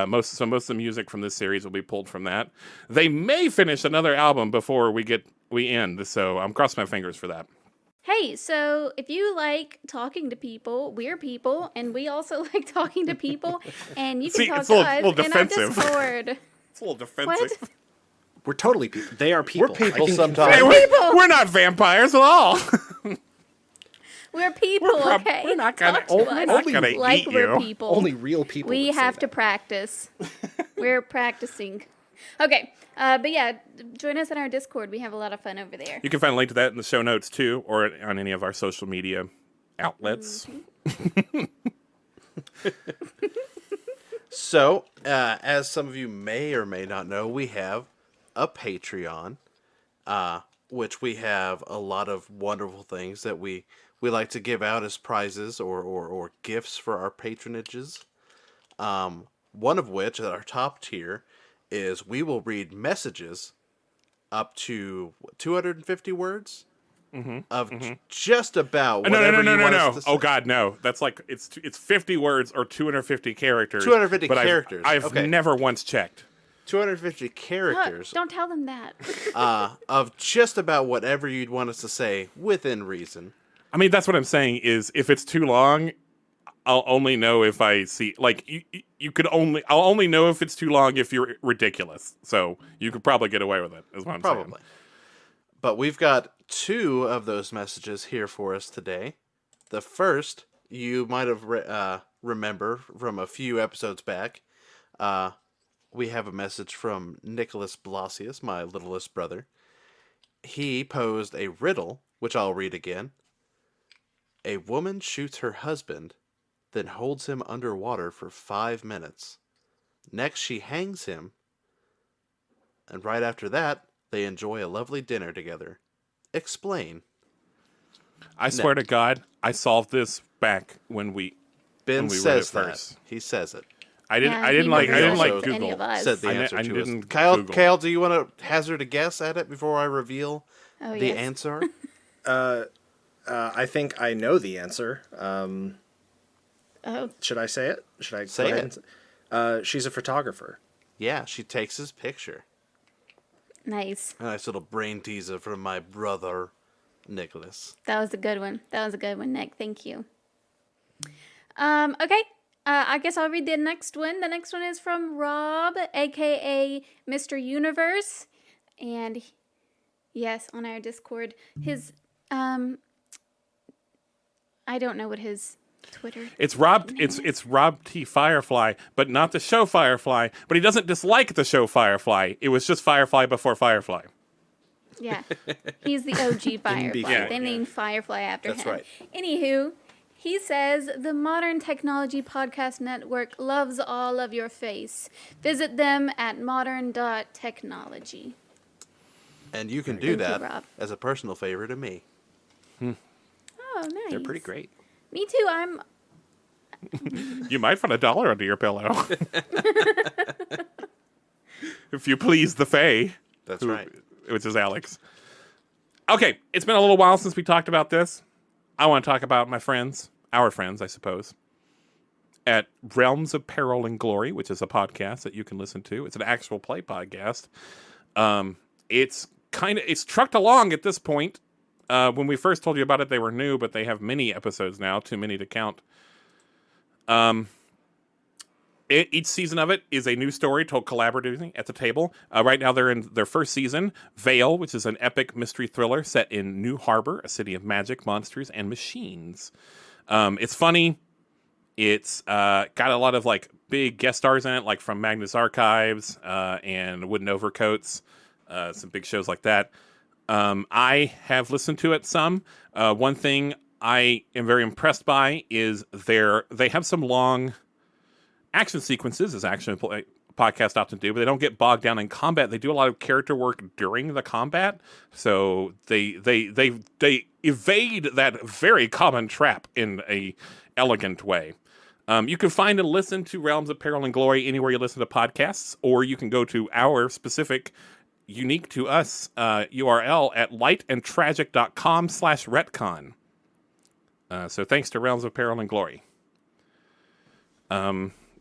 most of the music from this series will be pulled from that. They may finish another album before we end, so I'm crossing my fingers for that. Hey, so if you like talking to people, we're people, and we also like talking to people, and you can talk to us in our Discord. It's a little defensive. What? We're totally people. They are people. We're people I can sometimes. We're not vampires at all. We're people, okay? We're not gonna, Talk to us eat we're you. people. Only real people. We would say have to that. practice. We're practicing. Okay, but yeah, join us in our Discord. We have a lot of fun over there. You can find a link to that in the show notes too, or on any of our social media outlets. So, as some of you may or may not know, we have a Patreon, which we have a lot of wonderful things that we like to give out as prizes or gifts for our patronages. One of which, at our top tier, is we will read messages up to 250 words of just about whatever you want us to say. Oh God, no! That's like it's 50 words or 250 characters. 250 but characters. I've Okay. never once checked. 250 characters Don't tell them that. of just about whatever you'd want us to say within reason. I mean, that's what I'm saying. Is if it's too long, I'll only know if I see like I'll only know if it's too long if you're ridiculous. So you could probably get away with it. Is what I'm saying. Probably. But we've got 2 of those messages here for us today. The first, you might have remember from a few episodes back. We have a message from Nicholas Blasius, my littlest brother. He posed a riddle, which I'll read again. A woman shoots her husband, then holds him underwater for 5 minutes. Next, she hangs him, and right after that, they enjoy a lovely dinner together. Explain. I swear to God, I solved this back when we Ben when we read says it that. first. He says it. I didn't Yeah, he like never said to any Google. of us. Said the I answer to didn't us. Kyle, Google. Kyle, do you want to hazard a guess at it before I reveal Oh, the yes. answer? I think I know the answer. Oh, Should I say it? Should I Say go ahead it. and she's a photographer. Yeah, she takes his picture. nice. A nice little brain teaser from my brother, Nicholas. That was a good one. That was a good one, Nick. Thank you. Okay. I guess I'll read the next one. The next one is from Rob, aka Mr. Universe, and yes, on our Discord. His I don't know what his Twitter. It's Rob. It's Rob T. Firefly, but not the show Firefly. But he doesn't dislike the show Firefly. It was just Firefly before Firefly. Yeah, he's the OG Firefly. Yeah, They named Firefly after That's him. right. Anywho, he says the Modern Technology Podcast Network loves all of your face. Visit them at modern.technology. And you can do Thank you, that Rob. as a personal favor to me. Oh, nice. They're pretty great. Me too. I'm. You might find $1 under your pillow. If you please the Fae. That's right. Which is Alex. Okay, it's been a little while since we talked about this. I want to talk about my friends, our friends, I suppose, at Realms of Peril and Glory, which is a podcast that you can listen to. It's an actual play podcast. It's trucked along at this point. When we first told you about it, they were new, but they have many episodes now, too many to count. Each season of it is a new story told collaboratively at the table. Right now, they're in their first season, Veil, which is an epic mystery thriller set in New Harbor, a city of magic, monsters, and machines. It's funny. It's got a lot of like big guest stars in it, like from Magnus Archives and Wooden Overcoats, some big shows like that. I have listened to it some. One thing I am very impressed by is they have some long action sequences, as action podcasts often do, but they don't get bogged down in combat. They do a lot of character work during the combat, so they evade that very common trap in a elegant way. You can find and listen to Realms of Peril and Glory anywhere you listen to podcasts, or you can go to our specific, unique to us URL at lightandtragic.com/retcon. So thanks to Realms of Peril and Glory.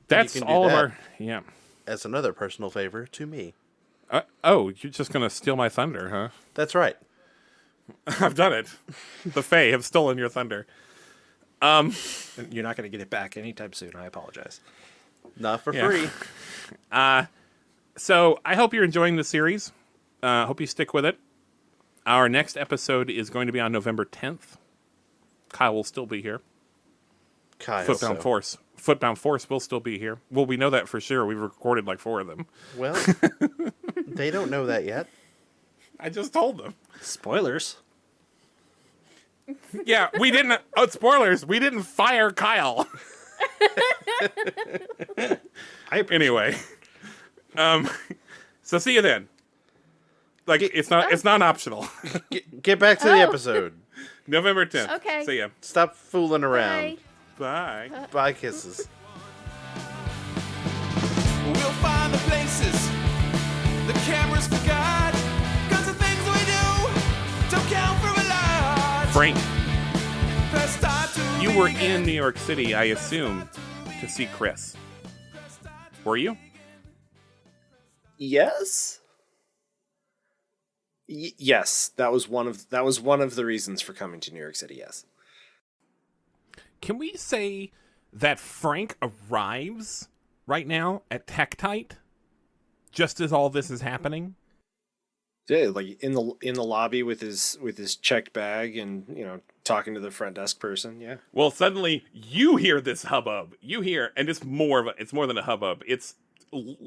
That's all of our... Yeah. As another personal favor to me. Oh, you're just going to steal my thunder, huh? That's right. I've done it. The Fae have stolen your thunder. You're not going to get it back anytime soon. I apologize. Not for free. So I hope you're enjoying the series. Hope you stick with it. Our next episode is going to be on November 10th. Kyle will still be here. Footbound Force will still be here. Well, we know that for sure. We've recorded like 4 of them. Well, they don't know that yet. I just told them. Spoilers. Yeah, we didn't... Oh, spoilers. We didn't fire Kyle. Anyway. So see you then. Like, it's not optional. Get back to the episode. November 10th. Okay. See ya. Stop fooling around. Bye. Bye. Bye, kisses. We'll find the places the cameras forgot. 'Cause the things we do don't count for a lot. Frank, Press start to you were begin. in New York City, I assume, to see Kris. Were you? Yes. Yes, that was one of the reasons for coming to New York City. Yes. Can we say that Frank arrives right now at Tek-Tite just as all this is happening? Yeah, like in the lobby with his checked bag and talking to the front desk person. Yeah. Well, suddenly you hear this hubbub. You hear, and it's more than a hubbub. It's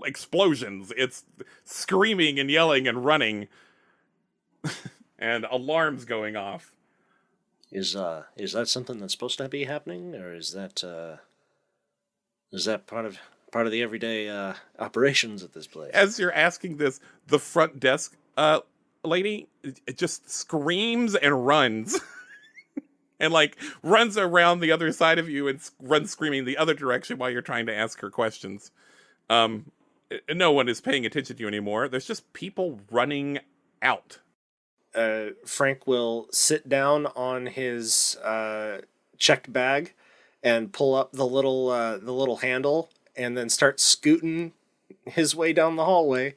explosions. It's screaming and yelling and running, and alarms going off. Is that something that's supposed to be happening, or is that part of the everyday operations at this place? As you're asking this, the front desk lady it just screams and runs. And like runs around the other side of you and runs screaming the other direction while you're trying to ask her questions. No one is paying attention to you anymore. There's just people running out. Frank will sit down on his checked bag and pull up the little handle and then start scooting his way down the hallway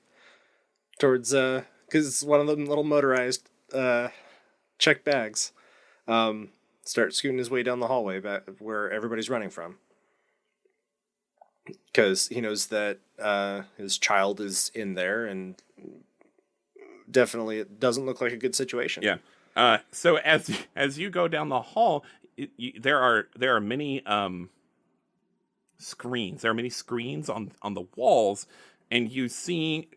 towards because it's one of them little motorized checked bags. Start scooting his way down the hallway back where everybody's running from, because he knows that his child is in there, and definitely it doesn't look like a good situation. Yeah. So as you go down the hall, there are many screens. There are many screens on the walls, and you see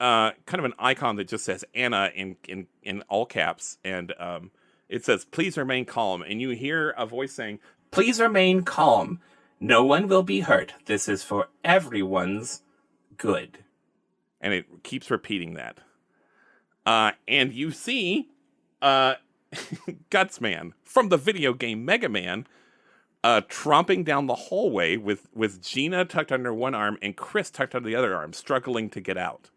kind of an icon that just says Anna in all caps, and it says, "Please remain calm." And you hear a voice saying, Please remain calm. No one will be hurt. This is for everyone's good. and it keeps repeating that. And you see Gutsman from the video game Mega Man tromping down the hallway with Gina tucked under one arm and Kris tucked under the other arm, struggling to get out.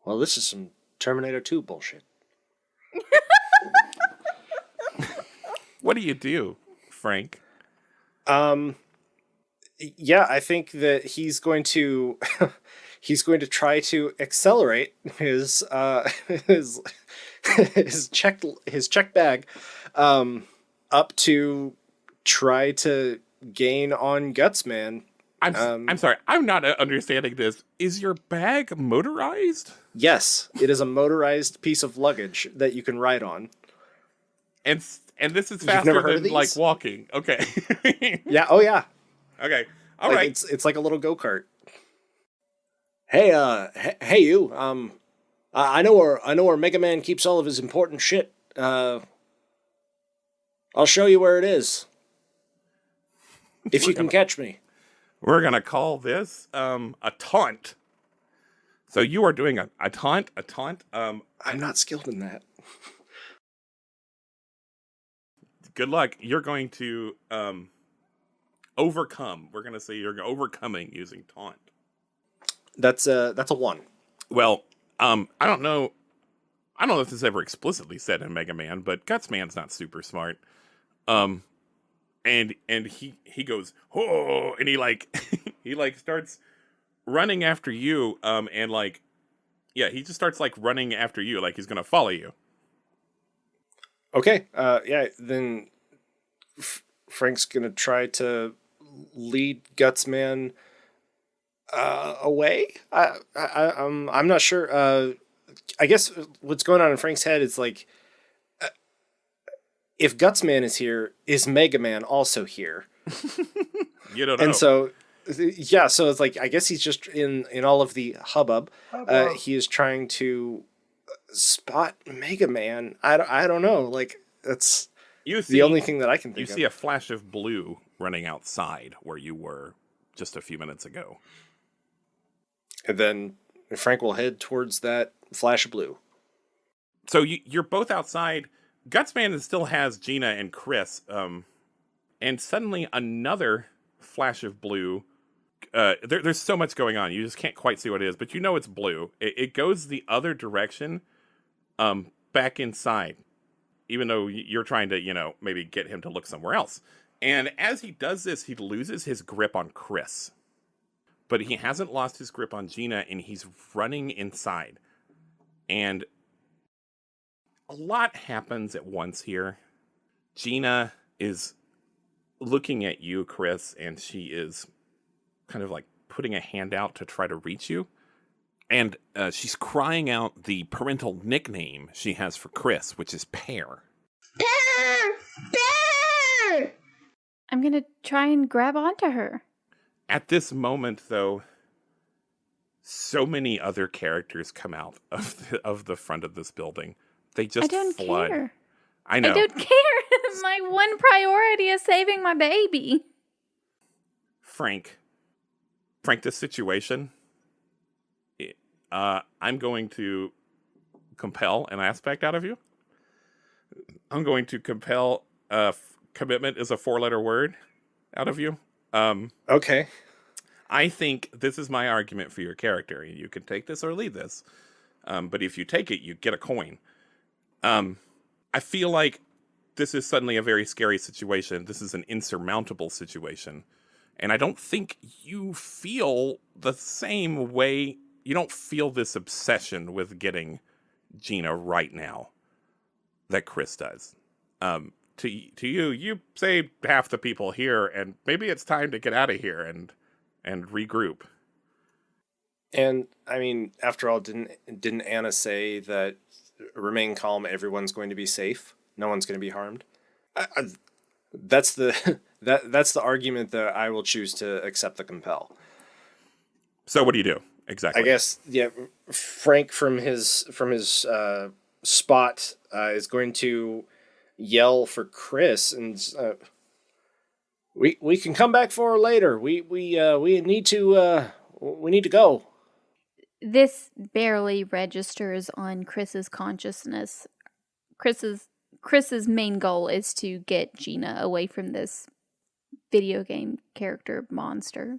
Well, this is some Terminator 2 bullshit. What do you do, Frank? Yeah, I think that he's going to he's going to try to accelerate his his check bag up to try to gain on Gutsman. I'm sorry, I'm not understanding this. Is your bag motorized? Yes, it is a motorized piece of luggage that you can ride on. And this is You've never faster heard of than like these? walking. Okay. Yeah. Oh yeah. Okay. All Like, right. It's like a little go-kart. Hey, hey you. I know where Mega Man keeps all of his important shit. I'll show you where it is. If you can catch me. We're gonna call this a taunt. So you are doing a taunt. I'm not skilled in that. Good luck. You're going to overcome. We're gonna say you're overcoming using taunt. That's a 1. Well, I don't know if this is ever explicitly said in Mega Man, but Gutsman's not super smart. And he goes, oh, and he like he like starts running after you, and like, yeah, he just starts like running after you, like he's gonna follow you. Okay. Yeah. Then Frank's gonna try to lead Gutsman away. I'm not sure. I guess what's going on in Frank's head is like, if Gutsman is here, is Mega Man also here? You don't know. And so, yeah, so it's like, I guess he's just in all of the hubbub. He is trying to spot Mega Man. I don't know. Like, that's the only thing that I can think You of. see a flash of blue running outside where you were just a few minutes ago. And then Frank will head towards that flash of blue. So you're both outside. Gutsman still has Gina and Kris, and suddenly another flash of blue. There's so much going on. You just can't quite see what it is, but you know it's blue. It goes the other direction, back inside, even though you're trying to, maybe get him to look somewhere else. And as he does this, he loses his grip on Kris. But he hasn't lost his grip on Gina, and he's running inside. And a lot happens at once here. Gina is looking at you, Kris, and she is kind of like putting a hand out to try to reach you. And she's crying out the parental nickname she has for Kris, which is Pear. Bear! Bear! I'm gonna try and grab onto her. At this moment, though, so many other characters come out of the front of this building. They just I don't flood. care. I know. I don't care. My one priority is saving my baby. Frank, this situation, I'm going to compel an aspect out of you. I'm going to compel commitment is a 4-letter word out of you. Okay. I think this is my argument for your character. You can take this or leave this. But if you take it, you get a coin. I feel like this is suddenly a very scary situation. This is an insurmountable situation. And I don't think you feel the same way. You don't feel this obsession with getting Gina right now that Kris does. To you, you saved half the people here, and maybe it's time to get out of here and regroup. And I mean, after all, didn't Anna say that remain calm, everyone's going to be safe, no one's going to be harmed? That's the that's the argument that I will choose to accept the compel. So what do you do exactly? I guess, yeah, Frank from his spot is going to yell for Kris, and we can come back for her later. We need to go. This barely registers on Kris's consciousness. Kris's main goal is to get Gina away from this video game character monster.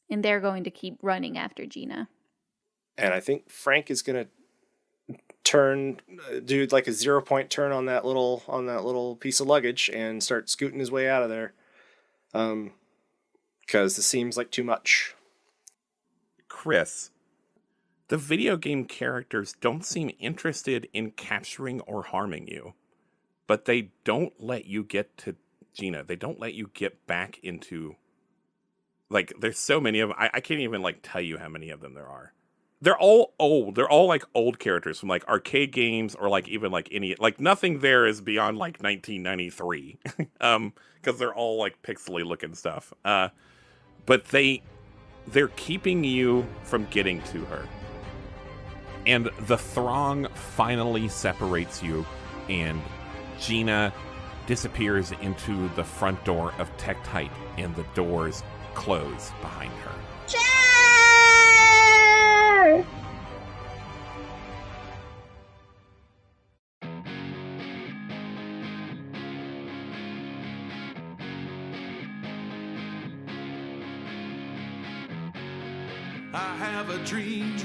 And they're going to keep running after Gina. And I think Frank is going to do like a 0-point turn on that little piece of luggage and start scooting his way out of there. Because this seems like too much. Kris, The video game characters don't seem interested in capturing or harming you, but they don't let you get to Gina. They don't let you get back into, like, there's so many of them. I can't even, like, tell you how many of them there are. They're all old. They're all, like, old characters from, like, arcade games or, like, even, like, any, like, nothing there is beyond, like, 1993. Because they're all, like, pixely looking stuff. But they're keeping you from getting to her. And the throng finally separates you, and Gina disappears into the front door of Tek-Tite, and the doors close behind her. Chair! I have a dream,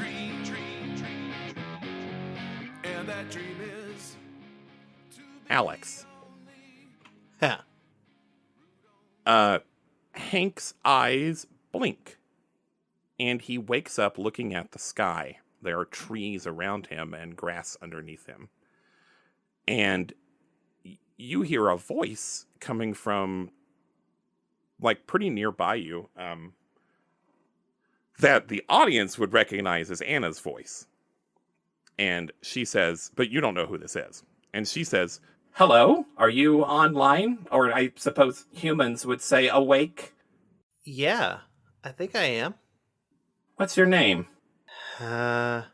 and that dream is Alex. Yeah. Hank's eyes blink, and he wakes up looking at the sky. There are trees around him and grass underneath him. And you hear a voice coming from, like, pretty nearby you, that the audience would recognize as Anna's voice. And she says, but you don't know who this is. And she says, Hello? Are you online? Or I suppose humans would say awake? Yeah, I think I am. What's your name? Hank.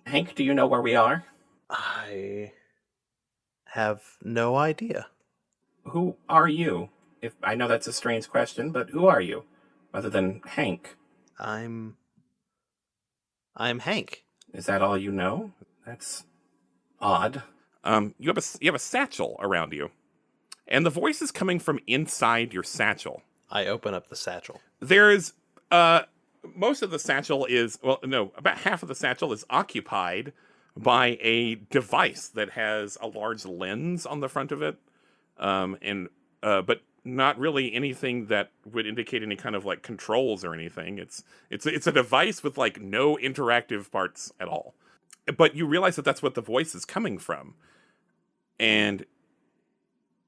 Hank, do you know where we are? I have no idea. Who are you? If I know that's a strange question, but who are you? Other than Hank. I'm Hank. Is that all you know? That's odd. you have a satchel around you. And the voice is coming from inside your satchel. I open up the satchel. There's most of the satchel is, well, no, about half of the satchel is occupied by a device that has a large lens on the front of it, but not really anything that would indicate any kind of like controls or anything. It's a device with like no interactive parts at all. But you realize that that's what the voice is coming from, and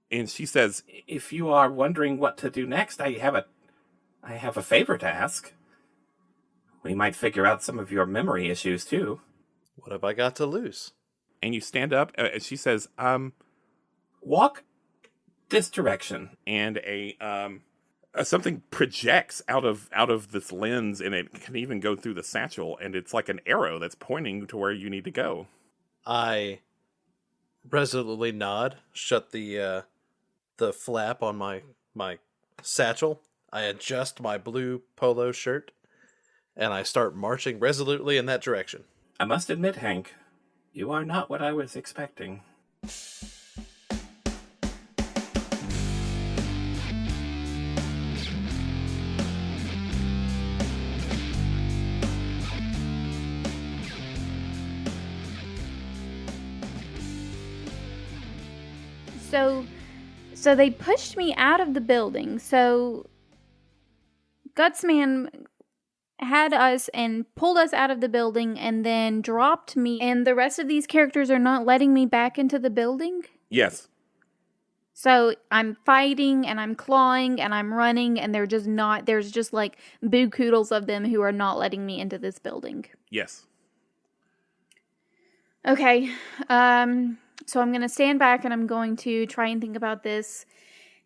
she says, If you are wondering what to do next, I have a favor to ask. We might figure out some of your memory issues too. What have I got to lose? and you stand up, and she says, Walk this direction. and something projects out of this lens, and it can even go through the satchel, and it's like an arrow that's pointing to where you need to go. I resolutely nod, shut the flap on my satchel. I adjust my blue polo shirt, and I start marching resolutely in that direction. I must admit, Hank, you are not what I was expecting. So they pushed me out of the building. So Gutsman had us and pulled us out of the building and then dropped me, and the rest of these characters are not letting me back into the building? Yes. So I'm fighting and I'm clawing and I'm running, and there's just like boo koodles of them who are not letting me into this building. Yes. Okay, so I'm going to stand back and I'm going to try and think about this,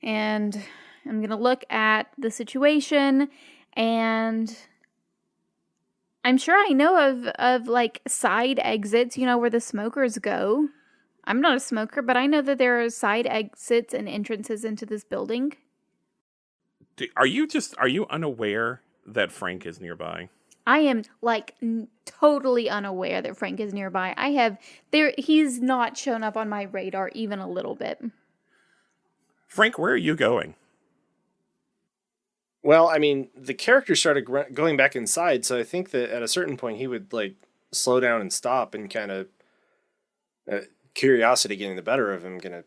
and I'm going to look at the situation, and I'm sure I know of like side exits, where the smokers go. I'm not a smoker, but I know that there are side exits and entrances into this building. Are you unaware that Frank is nearby? I am like totally unaware that Frank is nearby. He's not shown up on my radar even a little bit. Frank, where are you going? Well, I mean, the character started going back inside, so I think that at a certain point he would like slow down and stop, and kind of curiosity getting the better of him, gonna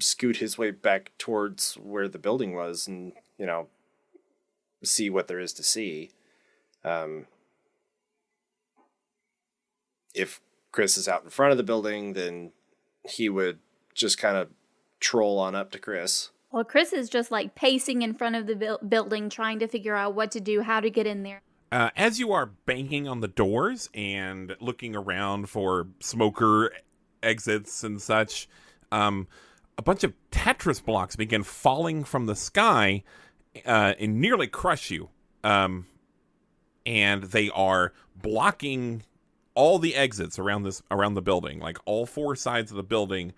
scoot his way back towards where the building was, and see what there is to see. if Kris is out in front of the building, then he would just kind of troll on up to Kris. Well, Kris is just like pacing in front of the building, trying to figure out what to do, how to get in there. As you are banging on the doors and looking around for smoker exits and such, a bunch of Tetris blocks begin falling from the sky and nearly crush you. And they are blocking all the exits around the building. Like all four sides of the building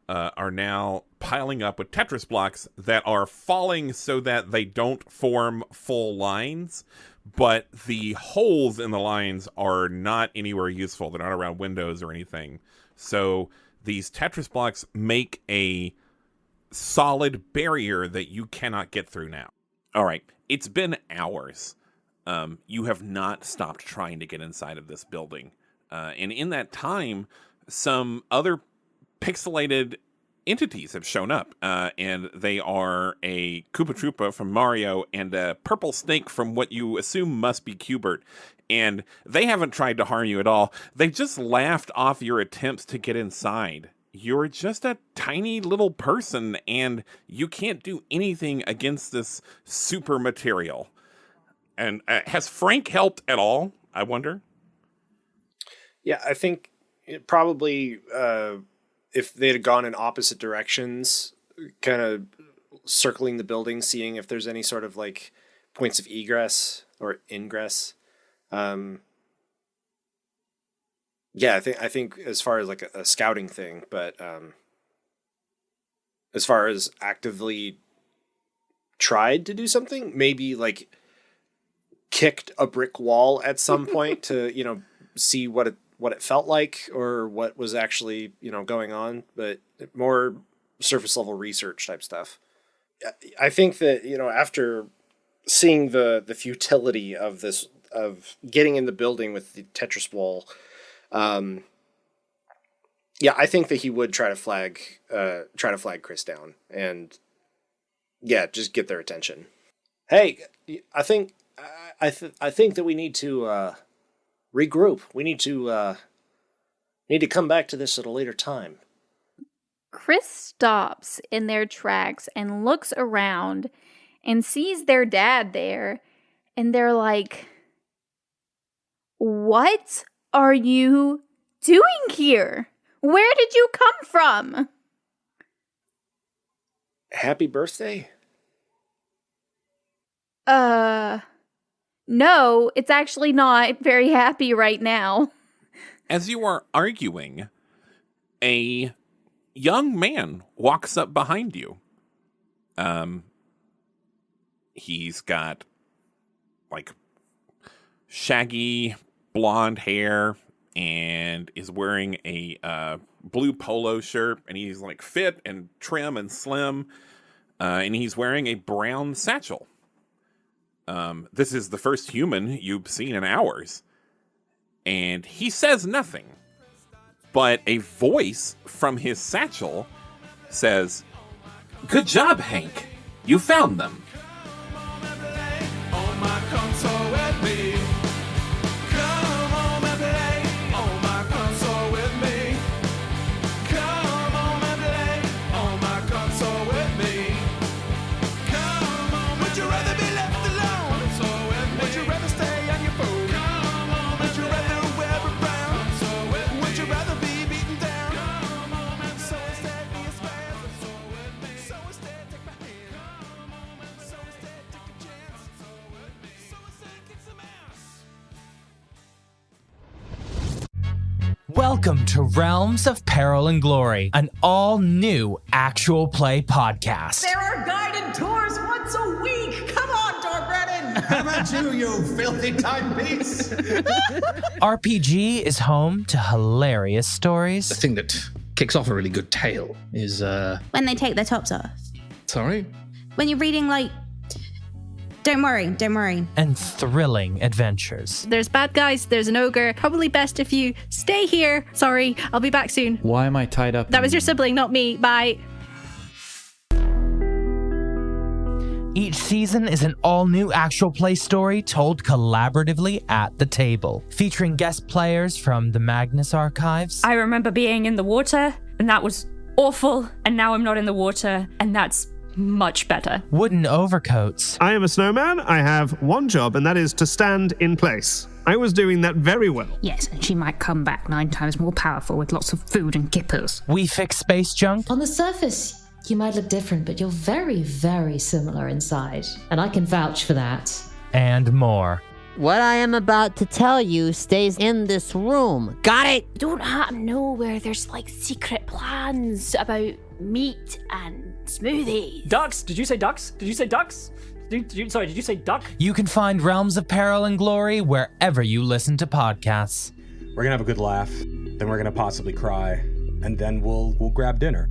are now piling up with Tetris blocks that are falling so that they don't form full lines. But the holes in the lines are not anywhere useful. They're not around windows or anything. So these Tetris blocks make a solid barrier that you cannot get through now. All right. It's been hours. You have not stopped trying to get inside of this building. And in that time, some other pixelated entities have shown up. And they are a Koopa Troopa from Mario and a purple snake from what you assume must be Q*bert. And they haven't tried to harm you at all. They've just laughed off your attempts to get inside. You're just a tiny little person, and you can't do anything against this super material. And has Frank helped at all, I wonder? Yeah, I think it probably, if they'd have gone in opposite directions, kind of circling the building, seeing if there's any sort of like points of egress or ingress. Yeah, I think as far as like a scouting thing, but as far as actively tried to do something, maybe like kicked a brick wall at some point to, see what it felt like or what was actually, going on, but more surface level research type stuff. I think that, after seeing the futility of this, of getting in the building with the Tetris wall, yeah, I think that he would try to flag Kris down and just get their attention. Hey, I think that we need to regroup. We need to come back to this at a later time. Kris stops in their tracks and looks around and sees their dad there, and they're like, "What are you doing here? Where did you come from?" Happy birthday? No, it's actually not very happy right now. As you are arguing, a young man walks up behind you. He's got like shaggy blonde hair and is wearing a blue polo shirt, and he's like fit and trim and slim, and he's wearing a brown satchel. This is the first human you've seen in hours, and he says nothing, but a voice from his satchel says, "Good job, Hank. You found them." Welcome to Realms of Peril and Glory, an all-new actual play podcast. There are guided tours once a week. Come on, Dorbrennan. How about you filthy timepiece? RPG is home to hilarious stories. The thing that kicks off a really good tale is, when they take their tops off. Sorry? When you're reading, like, Don't worry. And thrilling adventures. There's bad guys, there's an ogre. Probably best if you stay here. Sorry, I'll be back soon. Why am I tied up? That was your sibling, not me. Bye. Each season is an all-new actual play story told collaboratively at the table, featuring guest players from the Magnus Archives. I remember being in the water, and that was awful, and now I'm not in the water, and that's much better. Wooden overcoats. I am a snowman. I have one job, and that is to stand in place. I was doing that very well. Yes, and she might come back 9 times more powerful with lots of food and kippers. We fix space junk. On the surface, you might look different, but you're very, very similar inside. And I can vouch for that. And more. What I am about to tell you stays in this room. Got it? You don't happen to know where there's like secret plans about meat and smoothies? Ducks? Did you say ducks? Did you say ducks? Did you say duck? You can find Realms of Peril and Glory wherever you listen to podcasts. We're gonna have a good laugh, then we're gonna possibly cry, and then we'll grab dinner.